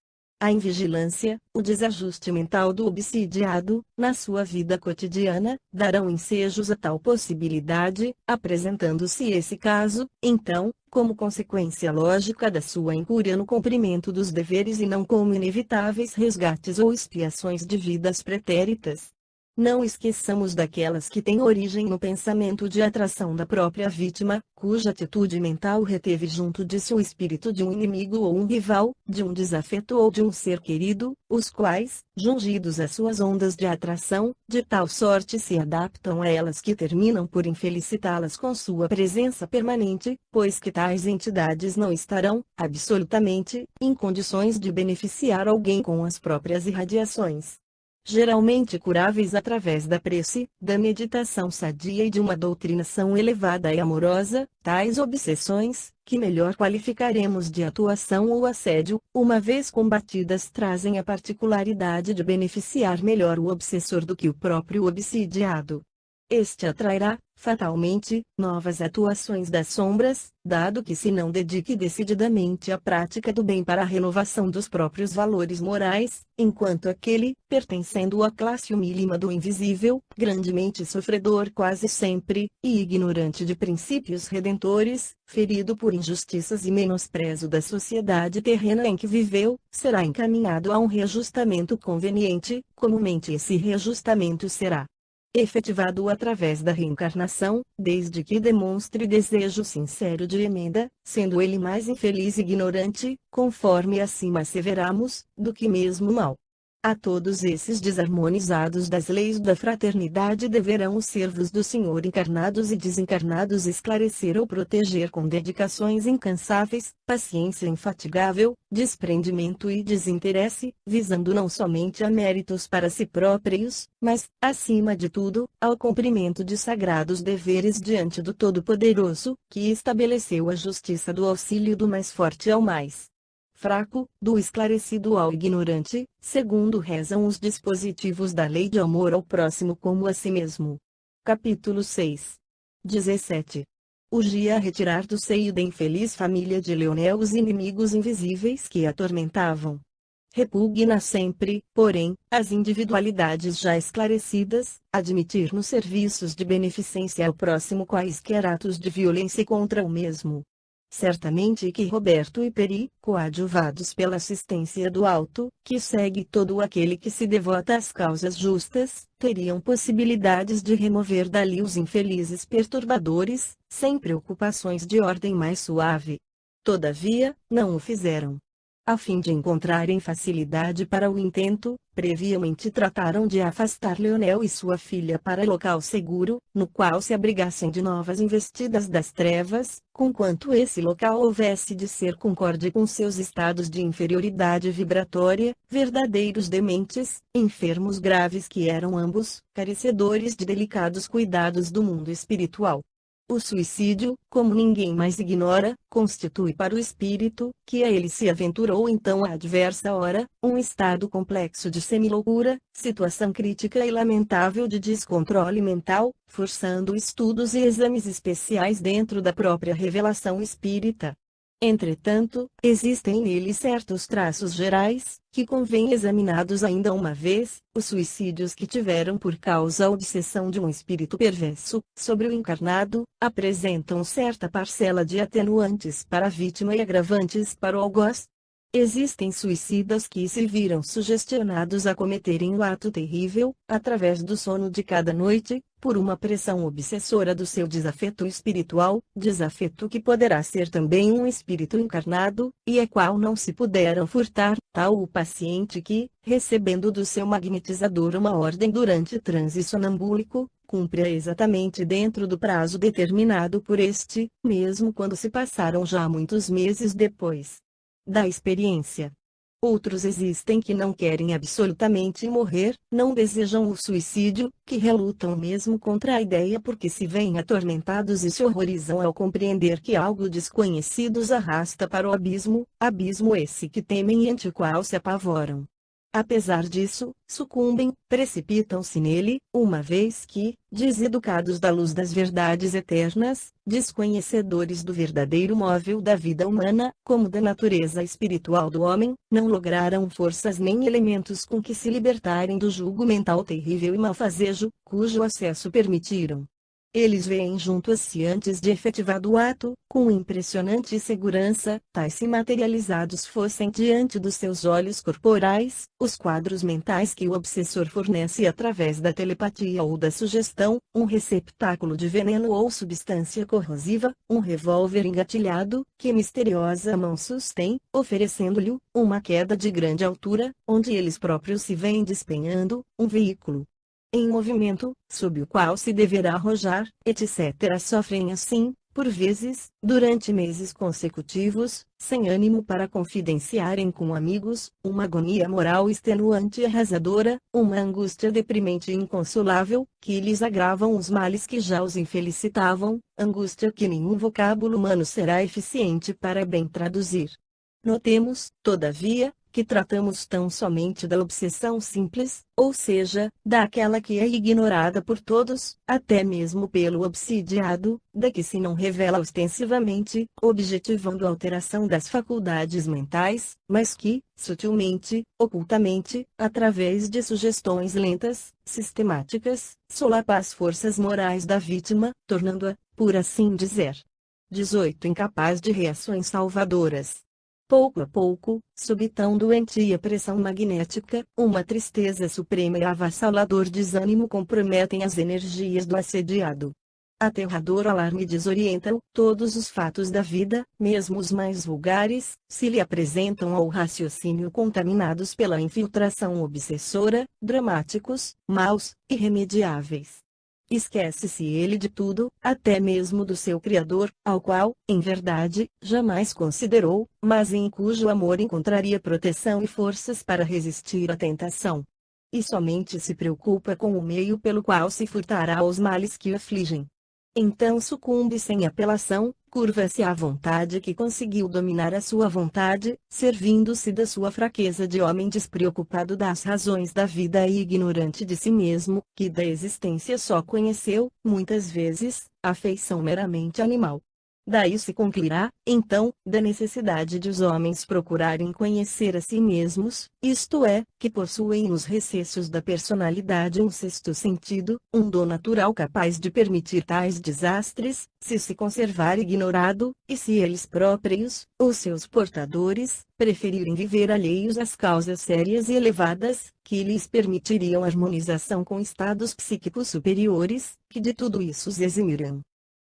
A: A invigilância, o desajuste mental do obsidiado, na sua vida cotidiana, darão ensejos a tal possibilidade, apresentando-se esse caso, então, como consequência lógica da sua incúria no cumprimento dos deveres e não como inevitáveis resgates ou expiações de vidas pretéritas. Não esqueçamos daquelas que têm origem no pensamento de atração da própria vítima, cuja atitude mental reteve junto de si o espírito de um inimigo ou um rival, de um desafeto ou de um ser querido, os quais, jungidos às suas ondas de atração, de tal sorte se adaptam a elas que terminam por infelicitá-las com sua presença permanente, pois que tais entidades não estarão, absolutamente, em condições de beneficiar alguém com as próprias irradiações. Geralmente curáveis através da prece, da meditação sadia e de uma doutrinação elevada e amorosa, tais obsessões, que melhor qualificaremos de atuação ou assédio, uma vez combatidas trazem a particularidade de beneficiar melhor o obsessor do que o próprio obsidiado. Este atrairá, fatalmente, novas atuações das sombras, dado que se não dedique decididamente à prática do bem para a renovação dos próprios valores morais, enquanto aquele, pertencendo à classe humílima do invisível, grandemente sofredor quase sempre, e ignorante de princípios redentores, ferido por injustiças e menosprezo da sociedade terrena em que viveu, será encaminhado a um reajustamento conveniente. Comumente esse reajustamento será efetivado através da reencarnação, desde que demonstre desejo sincero de emenda, sendo ele mais infeliz e ignorante, conforme acima asseveramos, do que mesmo mal. A todos esses desarmonizados das leis da fraternidade deverão os servos do Senhor encarnados e desencarnados esclarecer ou proteger com dedicações incansáveis, paciência infatigável, desprendimento e desinteresse, visando não somente a méritos para si próprios, mas, acima de tudo, ao cumprimento de sagrados deveres diante do Todo-Poderoso, que estabeleceu a justiça do auxílio do mais forte ao mais fraco, do esclarecido ao ignorante, segundo rezam os dispositivos da lei de amor ao próximo como a si mesmo. Capítulo 6. 17. Urgia retirar do seio da infeliz família de Leonel os inimigos invisíveis que a atormentavam. Repugna sempre, porém, as individualidades já esclarecidas, admitir nos serviços de beneficência ao próximo quaisquer atos de violência contra o mesmo. Certamente que Roberto e Peri, coadjuvados pela assistência do alto, que segue todo aquele que se devota às causas justas, teriam possibilidades de remover dali os infelizes perturbadores, sem preocupações de ordem mais suave. Todavia, não o fizeram. A fim de encontrarem facilidade para o intento, previamente trataram de afastar Leonel e sua filha para local seguro, no qual se abrigassem de novas investidas das trevas, conquanto esse local houvesse de ser concorde com seus estados de inferioridade vibratória, verdadeiros dementes, enfermos graves que eram ambos, carecedores de delicados cuidados do mundo espiritual. O suicídio, como ninguém mais ignora, constitui para o espírito, que a ele se aventurou então à adversa hora, um estado complexo de semiloucura, situação crítica e lamentável de descontrole mental, forçando estudos e exames especiais dentro da própria revelação espírita. Entretanto, existem nele certos traços gerais, que convém examinados ainda uma vez. Os suicídios que tiveram por causa a obsessão de um espírito perverso, sobre o encarnado, apresentam certa parcela de atenuantes para a vítima e agravantes para o algoz. Existem suicidas que se viram sugestionados a cometerem o ato terrível, através do sono de cada noite, por uma pressão obsessora do seu desafeto espiritual, desafeto que poderá ser também um espírito encarnado, e a qual não se puderam furtar, tal o paciente que, recebendo do seu magnetizador uma ordem durante transe sonambúlico, cumpre-a exatamente dentro do prazo determinado por este, mesmo quando se passaram já muitos meses depois da experiência. Outros existem que não querem absolutamente morrer, não desejam o suicídio, que relutam mesmo contra a ideia porque se veem atormentados e se horrorizam ao compreender que algo desconhecido os arrasta para o abismo, abismo esse que temem e ante o qual se apavoram. Apesar disso, sucumbem, precipitam-se nele, uma vez que, deseducados da luz das verdades eternas, desconhecedores do verdadeiro móvel da vida humana, como da natureza espiritual do homem, não lograram forças nem elementos com que se libertarem do jugo mental terrível e malfazejo, cujo acesso permitiram. Eles veem junto a si antes de efetivado o ato, com impressionante segurança, tais se materializados fossem diante dos seus olhos corporais, os quadros mentais que o obsessor fornece através da telepatia ou da sugestão, um receptáculo de veneno ou substância corrosiva, um revólver engatilhado, que misteriosa mão sustém, oferecendo-lhe uma queda de grande altura, onde eles próprios se veem despenhando, um veículo em movimento, sob o qual se deverá arrojar, etc. Sofrem assim, por vezes, durante meses consecutivos, sem ânimo para confidenciarem com amigos, uma agonia moral extenuante e arrasadora, uma angústia deprimente e inconsolável, que lhes agravam os males que já os infelicitavam, angústia que nenhum vocábulo humano será eficiente para bem traduzir. Notemos, todavia, que tratamos tão somente da obsessão simples, ou seja, daquela que é ignorada por todos, até mesmo pelo obsidiado, da que se não revela ostensivamente, objetivando a alteração das faculdades mentais, mas que, sutilmente, ocultamente, através de sugestões lentas, sistemáticas, solapa as forças morais da vítima, tornando-a, por assim dizer, 18 incapaz de reações salvadoras. Pouco a pouco, subitão doentia pressão magnética, uma tristeza suprema e avassalador desânimo comprometem as energias do assediado. Aterrador alarme desorienta-o, todos os fatos da vida, mesmo os mais vulgares, se lhe apresentam ao raciocínio contaminados pela infiltração obsessora, dramáticos, maus, irremediáveis. Esquece-se ele de tudo, até mesmo do seu Criador, ao qual, em verdade, jamais considerou, mas em cujo amor encontraria proteção e forças para resistir à tentação. E somente se preocupa com o meio pelo qual se furtará aos males que o afligem. Então sucumbe sem apelação, curva-se à vontade que conseguiu dominar a sua vontade, servindo-se da sua fraqueza de homem despreocupado das razões da vida e ignorante de si mesmo, que da existência só conheceu, muitas vezes, a feição meramente animal. Daí se concluirá, então, da necessidade de os homens procurarem conhecer a si mesmos, isto é, que possuem nos recessos da personalidade um sexto sentido, um dom natural capaz de permitir tais desastres, se conservar ignorado, e se eles próprios, os seus portadores, preferirem viver alheios às causas sérias e elevadas, que lhes permitiriam harmonização com estados psíquicos superiores, que de tudo isso os eximirão.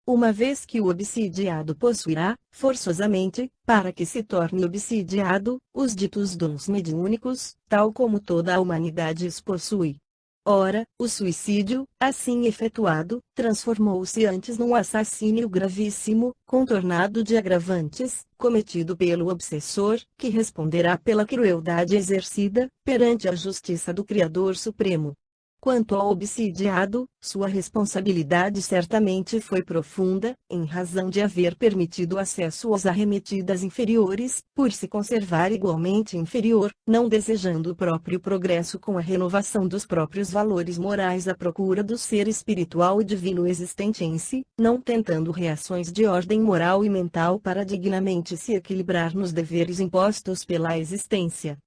A: Uma vez que o obsidiado possuirá, forçosamente, para que se torne obsidiado, os ditos dons mediúnicos, tal como toda a humanidade os possui. Ora, o suicídio, assim efetuado, transformou-se antes num assassínio gravíssimo, contornado de agravantes, cometido pelo obsessor, que responderá pela crueldade exercida, perante a justiça do Criador Supremo. Quanto ao obsidiado, sua responsabilidade certamente foi profunda, em razão de haver permitido acesso às arremetidas inferiores, por se conservar igualmente inferior, não desejando o próprio progresso com a renovação dos próprios valores morais à procura do ser espiritual e divino existente em si, não tentando reações de ordem moral e mental para dignamente se equilibrar nos deveres impostos pela existência.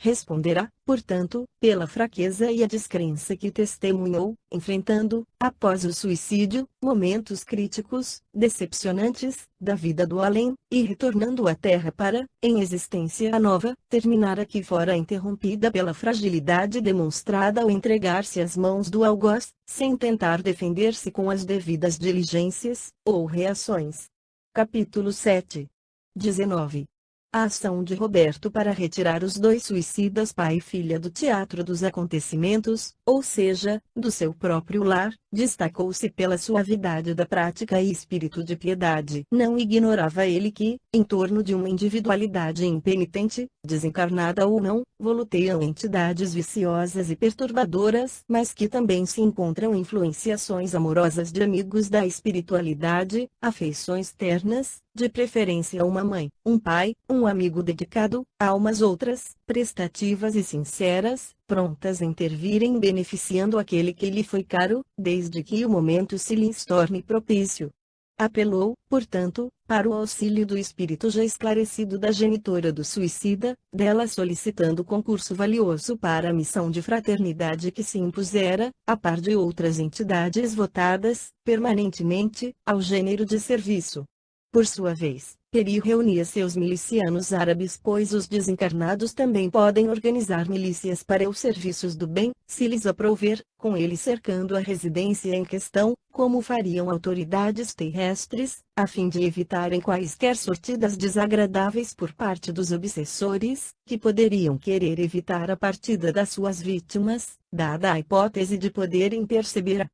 A: Responderá, portanto, pela fraqueza e a descrença que testemunhou, enfrentando, após o suicídio, momentos críticos, decepcionantes, da vida do além, e retornando à Terra para, em existência nova, terminar aqui fora interrompida pela fragilidade demonstrada ao entregar-se às mãos do algoz, sem tentar defender-se com as devidas diligências, ou reações. Capítulo 7. 19. A ação de Roberto para retirar os dois suicidas pai e filha do teatro dos acontecimentos, ou seja, do seu próprio lar, destacou-se pela suavidade da prática e espírito de piedade. Não ignorava ele que, em torno de uma individualidade impenitente, desencarnada ou não, voluteiam entidades viciosas e perturbadoras, mas que também se encontram influenciações amorosas de amigos da espiritualidade, afeições ternas, de preferência uma mãe, um pai, um amigo dedicado, almas outras, prestativas e sinceras, prontas a intervirem beneficiando aquele que lhe foi caro, desde que o momento se lhes torne propício. Apelou, portanto, para o auxílio do espírito já esclarecido da genitora do suicida, dela solicitando concurso valioso para a missão de fraternidade que se impusera, a par de outras entidades votadas, permanentemente, ao gênero de serviço. Por sua vez, Peri reunia seus milicianos árabes, pois os desencarnados também podem organizar milícias para os serviços do bem, se lhes aprouver, com ele cercando a residência em questão, como fariam autoridades terrestres, a fim de evitarem quaisquer sortidas desagradáveis por parte dos obsessores, que poderiam querer evitar a partida das suas vítimas, dada a hipótese de poderem perceber a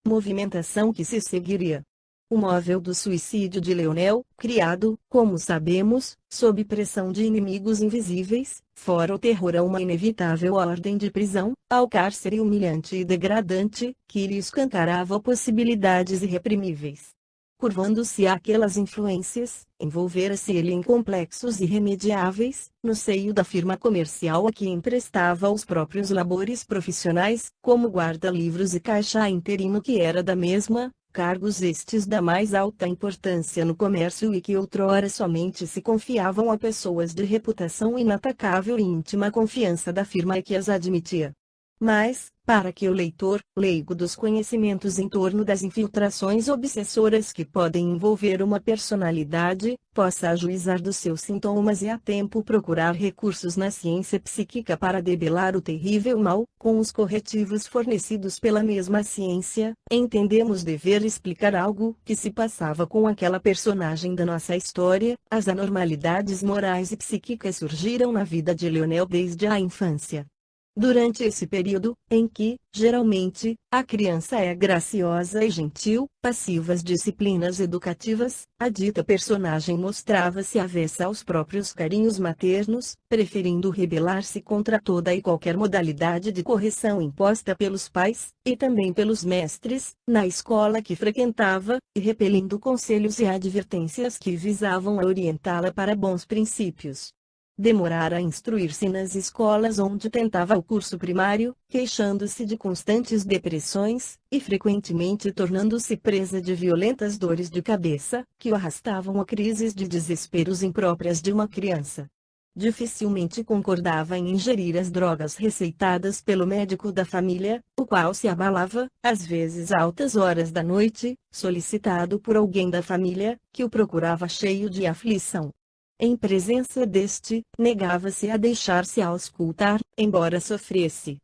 A: movimentação que se seguiria. O móvel do suicídio de Leonel, criado, como sabemos, sob pressão de inimigos invisíveis, fora o terror a uma inevitável ordem de prisão, ao cárcere humilhante e degradante, que lhe escancarava possibilidades irreprimíveis. curvando-se àquelas influências, envolvera-se ele em complexos irremediáveis, no seio da firma comercial a que emprestava os próprios labores profissionais, como guarda-livros e caixa interino que era da mesma, cargos estes da mais alta importância no comércio e que outrora somente se confiavam a pessoas de reputação inatacável e íntima confiança da firma que as admitia. Mas, para que o leitor, leigo dos conhecimentos em torno das infiltrações obsessoras que podem envolver uma personalidade, possa ajuizar dos seus sintomas e a tempo procurar recursos na ciência psíquica para debelar o terrível mal, com os corretivos fornecidos pela mesma ciência, entendemos dever explicar algo que se passava com aquela personagem da nossa história. As anormalidades morais e psíquicas surgiram na vida de Leonel desde a infância. Durante esse período, em que, geralmente, a criança é graciosa e gentil, passiva às disciplinas educativas, a dita personagem mostrava-se avessa aos próprios carinhos maternos, preferindo rebelar-se contra toda e qualquer modalidade de correção imposta pelos pais, e também pelos mestres, na escola que frequentava, e repelindo conselhos e advertências que visavam a orientá-la para bons princípios. Demorara a instruir-se nas escolas onde tentava o curso primário, queixando-se de constantes depressões, e frequentemente tornando-se presa de violentas dores de cabeça, que o arrastavam a crises de desesperos impróprias de uma criança. Dificilmente concordava em ingerir as drogas receitadas pelo médico da família, o qual se abalava, às vezes a altas horas da noite, solicitado por alguém da família, que o procurava cheio de aflição. Em presença deste, negava-se a deixar-se auscultar, embora sofresse.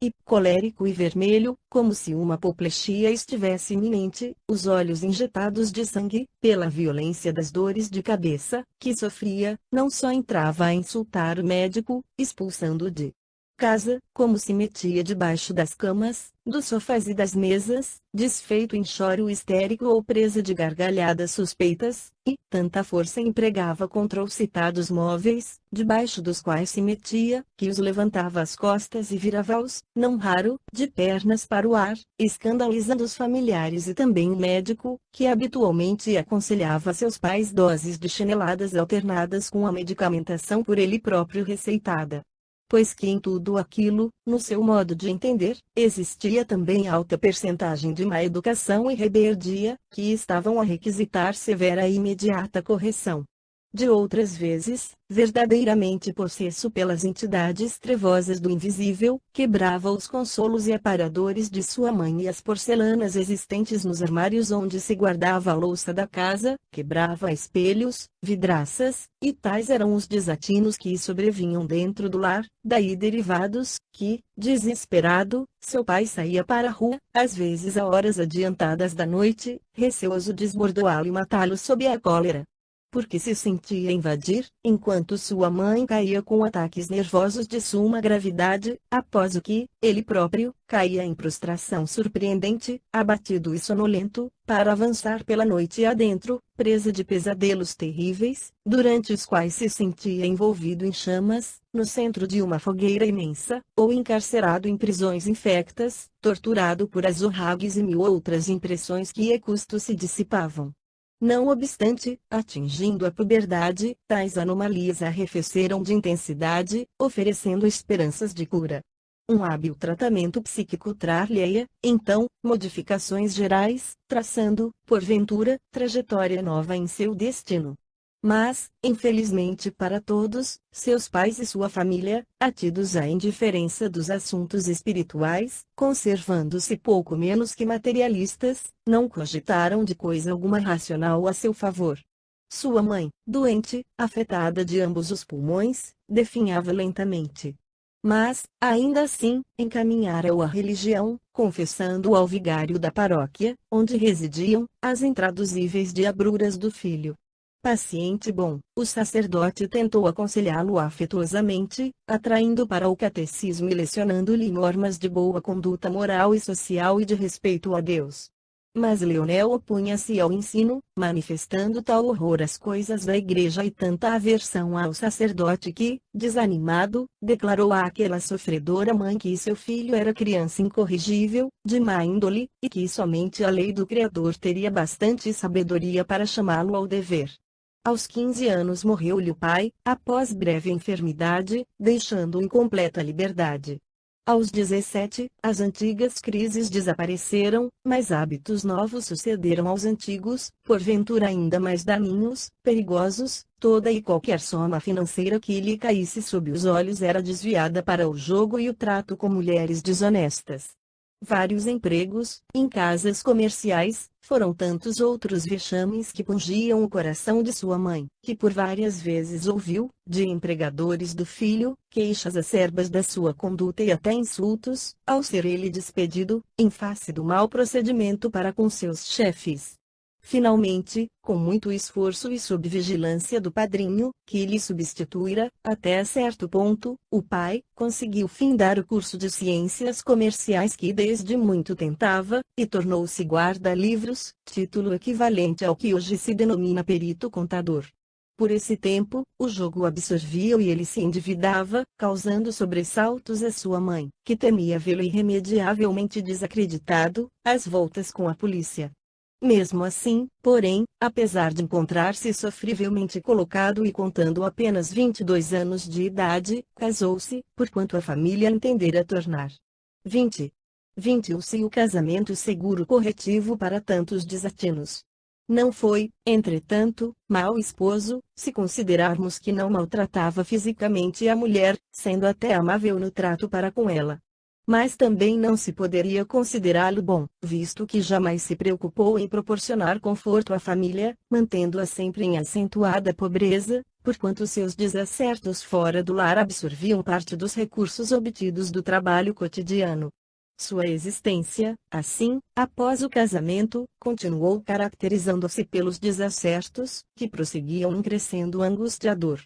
A: E, colérico e vermelho, como se uma apoplexia estivesse iminente, os olhos injetados de sangue, pela violência das dores de cabeça, que sofria, não só entrava a insultar o médico, expulsando-o de casa, como se metia debaixo das camas, dos sofás e das mesas, desfeito em choro histérico ou presa de gargalhadas suspeitas, e tanta força empregava contra os citados móveis, debaixo dos quais se metia, que os levantava às costas e virava-os, não raro, de pernas para o ar, escandalizando os familiares e também o médico, que habitualmente aconselhava seus pais doses de chineladas alternadas com a medicamentação por ele próprio receitada. Pois que em tudo aquilo, no seu modo de entender, existia também alta percentagem de má educação e rebeldia, que estavam a requisitar severa e imediata correção. De outras vezes, verdadeiramente possesso pelas entidades trevosas do invisível, quebrava os consolos e aparadores de sua mãe e as porcelanas existentes nos armários onde se guardava a louça da casa, quebrava espelhos, vidraças, e tais eram os desatinos que sobrevinham dentro do lar, daí derivados, que, desesperado, seu pai saía para a rua, às vezes a horas adiantadas da noite, receoso de esbordoá-lo e matá-lo sob a cólera. Porque se sentia invadir, enquanto sua mãe caía com ataques nervosos de suma gravidade, após o que, ele próprio, caía em prostração surpreendente, abatido e sonolento, para avançar pela noite adentro, presa de pesadelos terríveis, durante os quais se sentia envolvido em chamas, no centro de uma fogueira imensa, ou encarcerado em prisões infectas, torturado por azorragues e mil outras impressões que a custo se dissipavam. Não obstante, atingindo a puberdade, tais anomalias arrefeceram de intensidade, oferecendo esperanças de cura. Um hábil tratamento psíquico trar-lhe-ia, então, modificações gerais, traçando, porventura, trajetória nova em seu destino. Mas, infelizmente para todos, seus pais e sua família, atidos à indiferença dos assuntos espirituais, conservando-se pouco menos que materialistas, não cogitaram de coisa alguma racional a seu favor. Sua mãe, doente, afetada de ambos os pulmões, definhava lentamente. Mas, ainda assim, encaminhara-o à religião, confessando ao vigário da paróquia, onde residiam, as intraduzíveis diabruras do filho. Paciente e bom, o sacerdote tentou aconselhá-lo afetuosamente, atraindo para o catecismo e lecionando-lhe normas de boa conduta moral e social e de respeito a Deus. Mas Leonel opunha-se ao ensino, manifestando tal horror às coisas da igreja e tanta aversão ao sacerdote que, desanimado, declarou àquela sofredora mãe que seu filho era criança incorrigível, de má índole, e que somente a lei do Criador teria bastante sabedoria para chamá-lo ao dever. Aos 15 anos morreu-lhe o pai, após breve enfermidade, deixando-o em completa liberdade. Aos 17, as antigas crises desapareceram, mas hábitos novos sucederam aos antigos, porventura ainda mais daninhos, perigosos. Toda e qualquer soma financeira que lhe caísse sob os olhos era desviada para o jogo e o trato com mulheres desonestas. Vários empregos, em casas comerciais, foram tantos outros vexames que pungiam o coração de sua mãe, que por várias vezes ouviu, de empregadores do filho, queixas acerbas da sua conduta e até insultos, ao ser ele despedido, em face do mau procedimento para com seus chefes. Finalmente, com muito esforço e sob vigilância do padrinho, que lhe substituíra, até certo ponto, o pai conseguiu findar o curso de ciências comerciais que desde muito tentava, e tornou-se guarda-livros, título equivalente ao que hoje se denomina perito contador. Por esse tempo, o jogo absorvia-o e ele se endividava, causando sobressaltos à sua mãe, que temia vê-lo irremediavelmente desacreditado, às voltas com a polícia. Mesmo assim, porém, apesar de encontrar-se sofrivelmente colocado e contando apenas 22 anos de idade, casou-se, porquanto a família entendera tornar. 21 o casamento seguro corretivo para tantos desatinos. Não foi, entretanto, mau esposo, se considerarmos que não maltratava fisicamente a mulher, sendo até amável no trato para com ela. Mas também não se poderia considerá-lo bom, visto que jamais se preocupou em proporcionar conforto à família, mantendo-a sempre em acentuada pobreza, porquanto seus desacertos fora do lar absorviam parte dos recursos obtidos do trabalho cotidiano. Sua existência, assim, após o casamento, continuou caracterizando-se pelos desacertos, que prosseguiam em crescendo angustiador.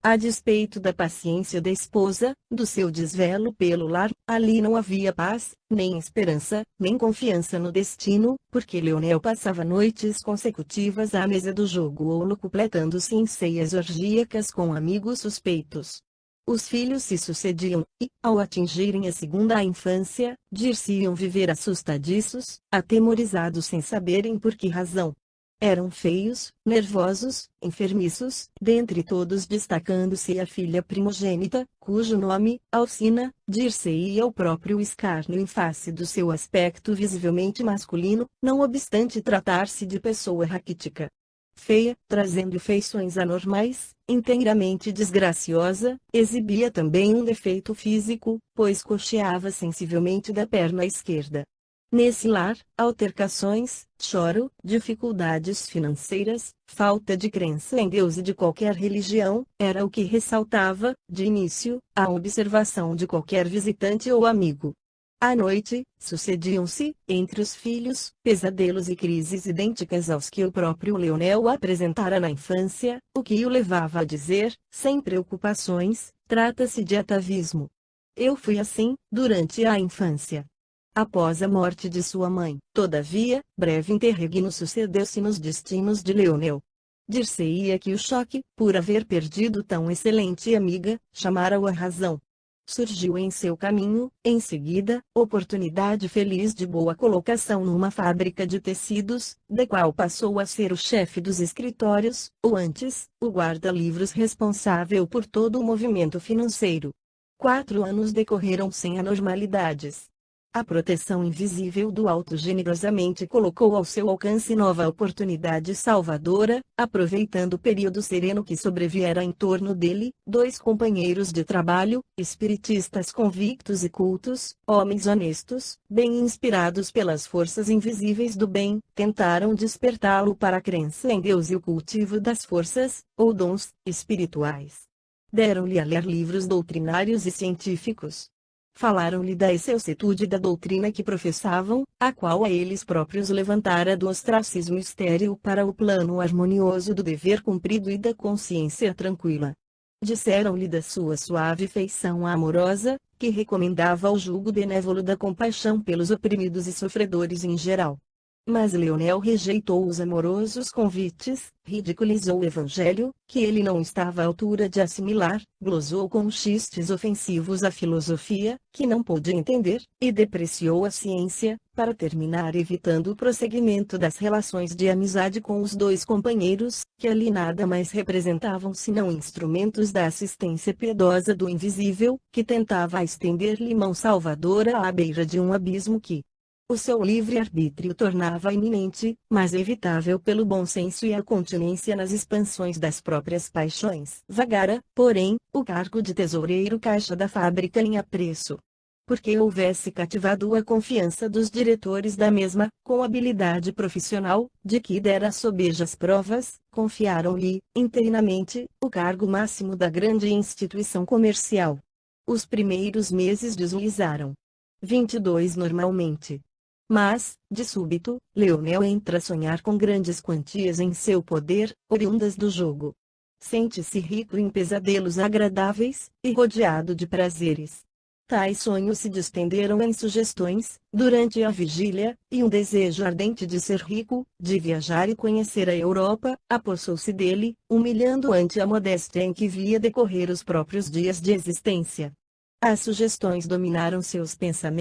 A: A despeito da paciência da esposa, do seu desvelo pelo lar, ali não havia paz, nem esperança, nem confiança no destino, porque Leonel passava noites consecutivas à mesa do jogo ou locupletando-se em ceias orgíacas com amigos suspeitos. Os filhos se sucediam, e, ao atingirem a segunda infância, dir-se-iam viver assustadiços, atemorizados sem saberem por que razão. Eram feios, nervosos, enfermiços, dentre todos destacando-se a filha primogênita, cujo nome, Alcina, dir-se-ia o próprio escárnio em face do seu aspecto visivelmente masculino, não obstante tratar-se de pessoa raquítica. Feia, trazendo feições anormais, inteiramente desgraciosa, exibia também um defeito físico, pois coxeava sensivelmente da perna esquerda. Nesse lar, altercações, choro, dificuldades financeiras, falta de crença em Deus e de qualquer religião, era o que ressaltava, de início, a observação de qualquer visitante ou amigo. À noite, sucediam-se, entre os filhos, pesadelos e crises idênticas aos que o próprio Leonel apresentara na infância, o que o levava a dizer, sem preocupações, trata-se de atavismo. Eu fui assim, durante a infância. Após a morte de sua mãe, todavia, breve interregno sucedeu-se nos destinos de Leonel. Dir-se-ia que o choque, por haver perdido tão excelente amiga, chamara-o à razão. Surgiu em seu caminho, em seguida, oportunidade feliz de boa colocação numa fábrica de tecidos, da qual passou a ser o chefe dos escritórios, ou antes, o guarda-livros responsável por todo o movimento financeiro. 4 anos decorreram sem anormalidades. A proteção invisível do alto generosamente colocou ao seu alcance nova oportunidade salvadora, aproveitando o período sereno que sobreviera em torno dele, 2 companheiros de trabalho, espiritistas convictos e cultos, homens honestos, bem inspirados pelas forças invisíveis do bem, tentaram despertá-lo para a crença em Deus e o cultivo das forças, ou dons, espirituais. Deram-lhe a ler livros doutrinários e científicos. Falaram-lhe da excelsitude da doutrina que professavam, a qual a eles próprios levantara do ostracismo estéril para o plano harmonioso do dever cumprido e da consciência tranquila. Disseram-lhe da sua suave feição amorosa, que recomendava o julgo benévolo da compaixão pelos oprimidos e sofredores em geral. Mas Leonel rejeitou os amorosos convites, ridiculizou o evangelho, que ele não estava à altura de assimilar, glosou com xistes ofensivos a filosofia, que não pôde entender, e depreciou a ciência, para terminar evitando o prosseguimento das relações de amizade com os dois companheiros, que ali nada mais representavam senão instrumentos da assistência piedosa do invisível, que tentava estender-lhe mão salvadora à beira de um abismo que o seu livre-arbítrio tornava iminente, mas evitável pelo bom senso e a continência nas expansões das próprias paixões. Vagara, porém, o cargo de tesoureiro-caixa da fábrica em apreço. Porque houvesse cativado a confiança dos diretores da mesma, com habilidade profissional, de que dera sobejas provas, confiaram-lhe, interinamente, o cargo máximo da grande instituição comercial. Os primeiros meses deslizaram. 22 normalmente. Mas, de súbito, Leonel entra a sonhar com grandes quantias em seu poder, oriundas do jogo. Sente-se rico em pesadelos agradáveis, e rodeado de prazeres. Tais sonhos se distenderam em sugestões, durante a vigília, e um desejo ardente de ser rico, de viajar e conhecer a Europa, apossou-se dele, humilhando ante a modéstia em que via decorrer os próprios dias de existência. As sugestões dominaram seus pensamentos.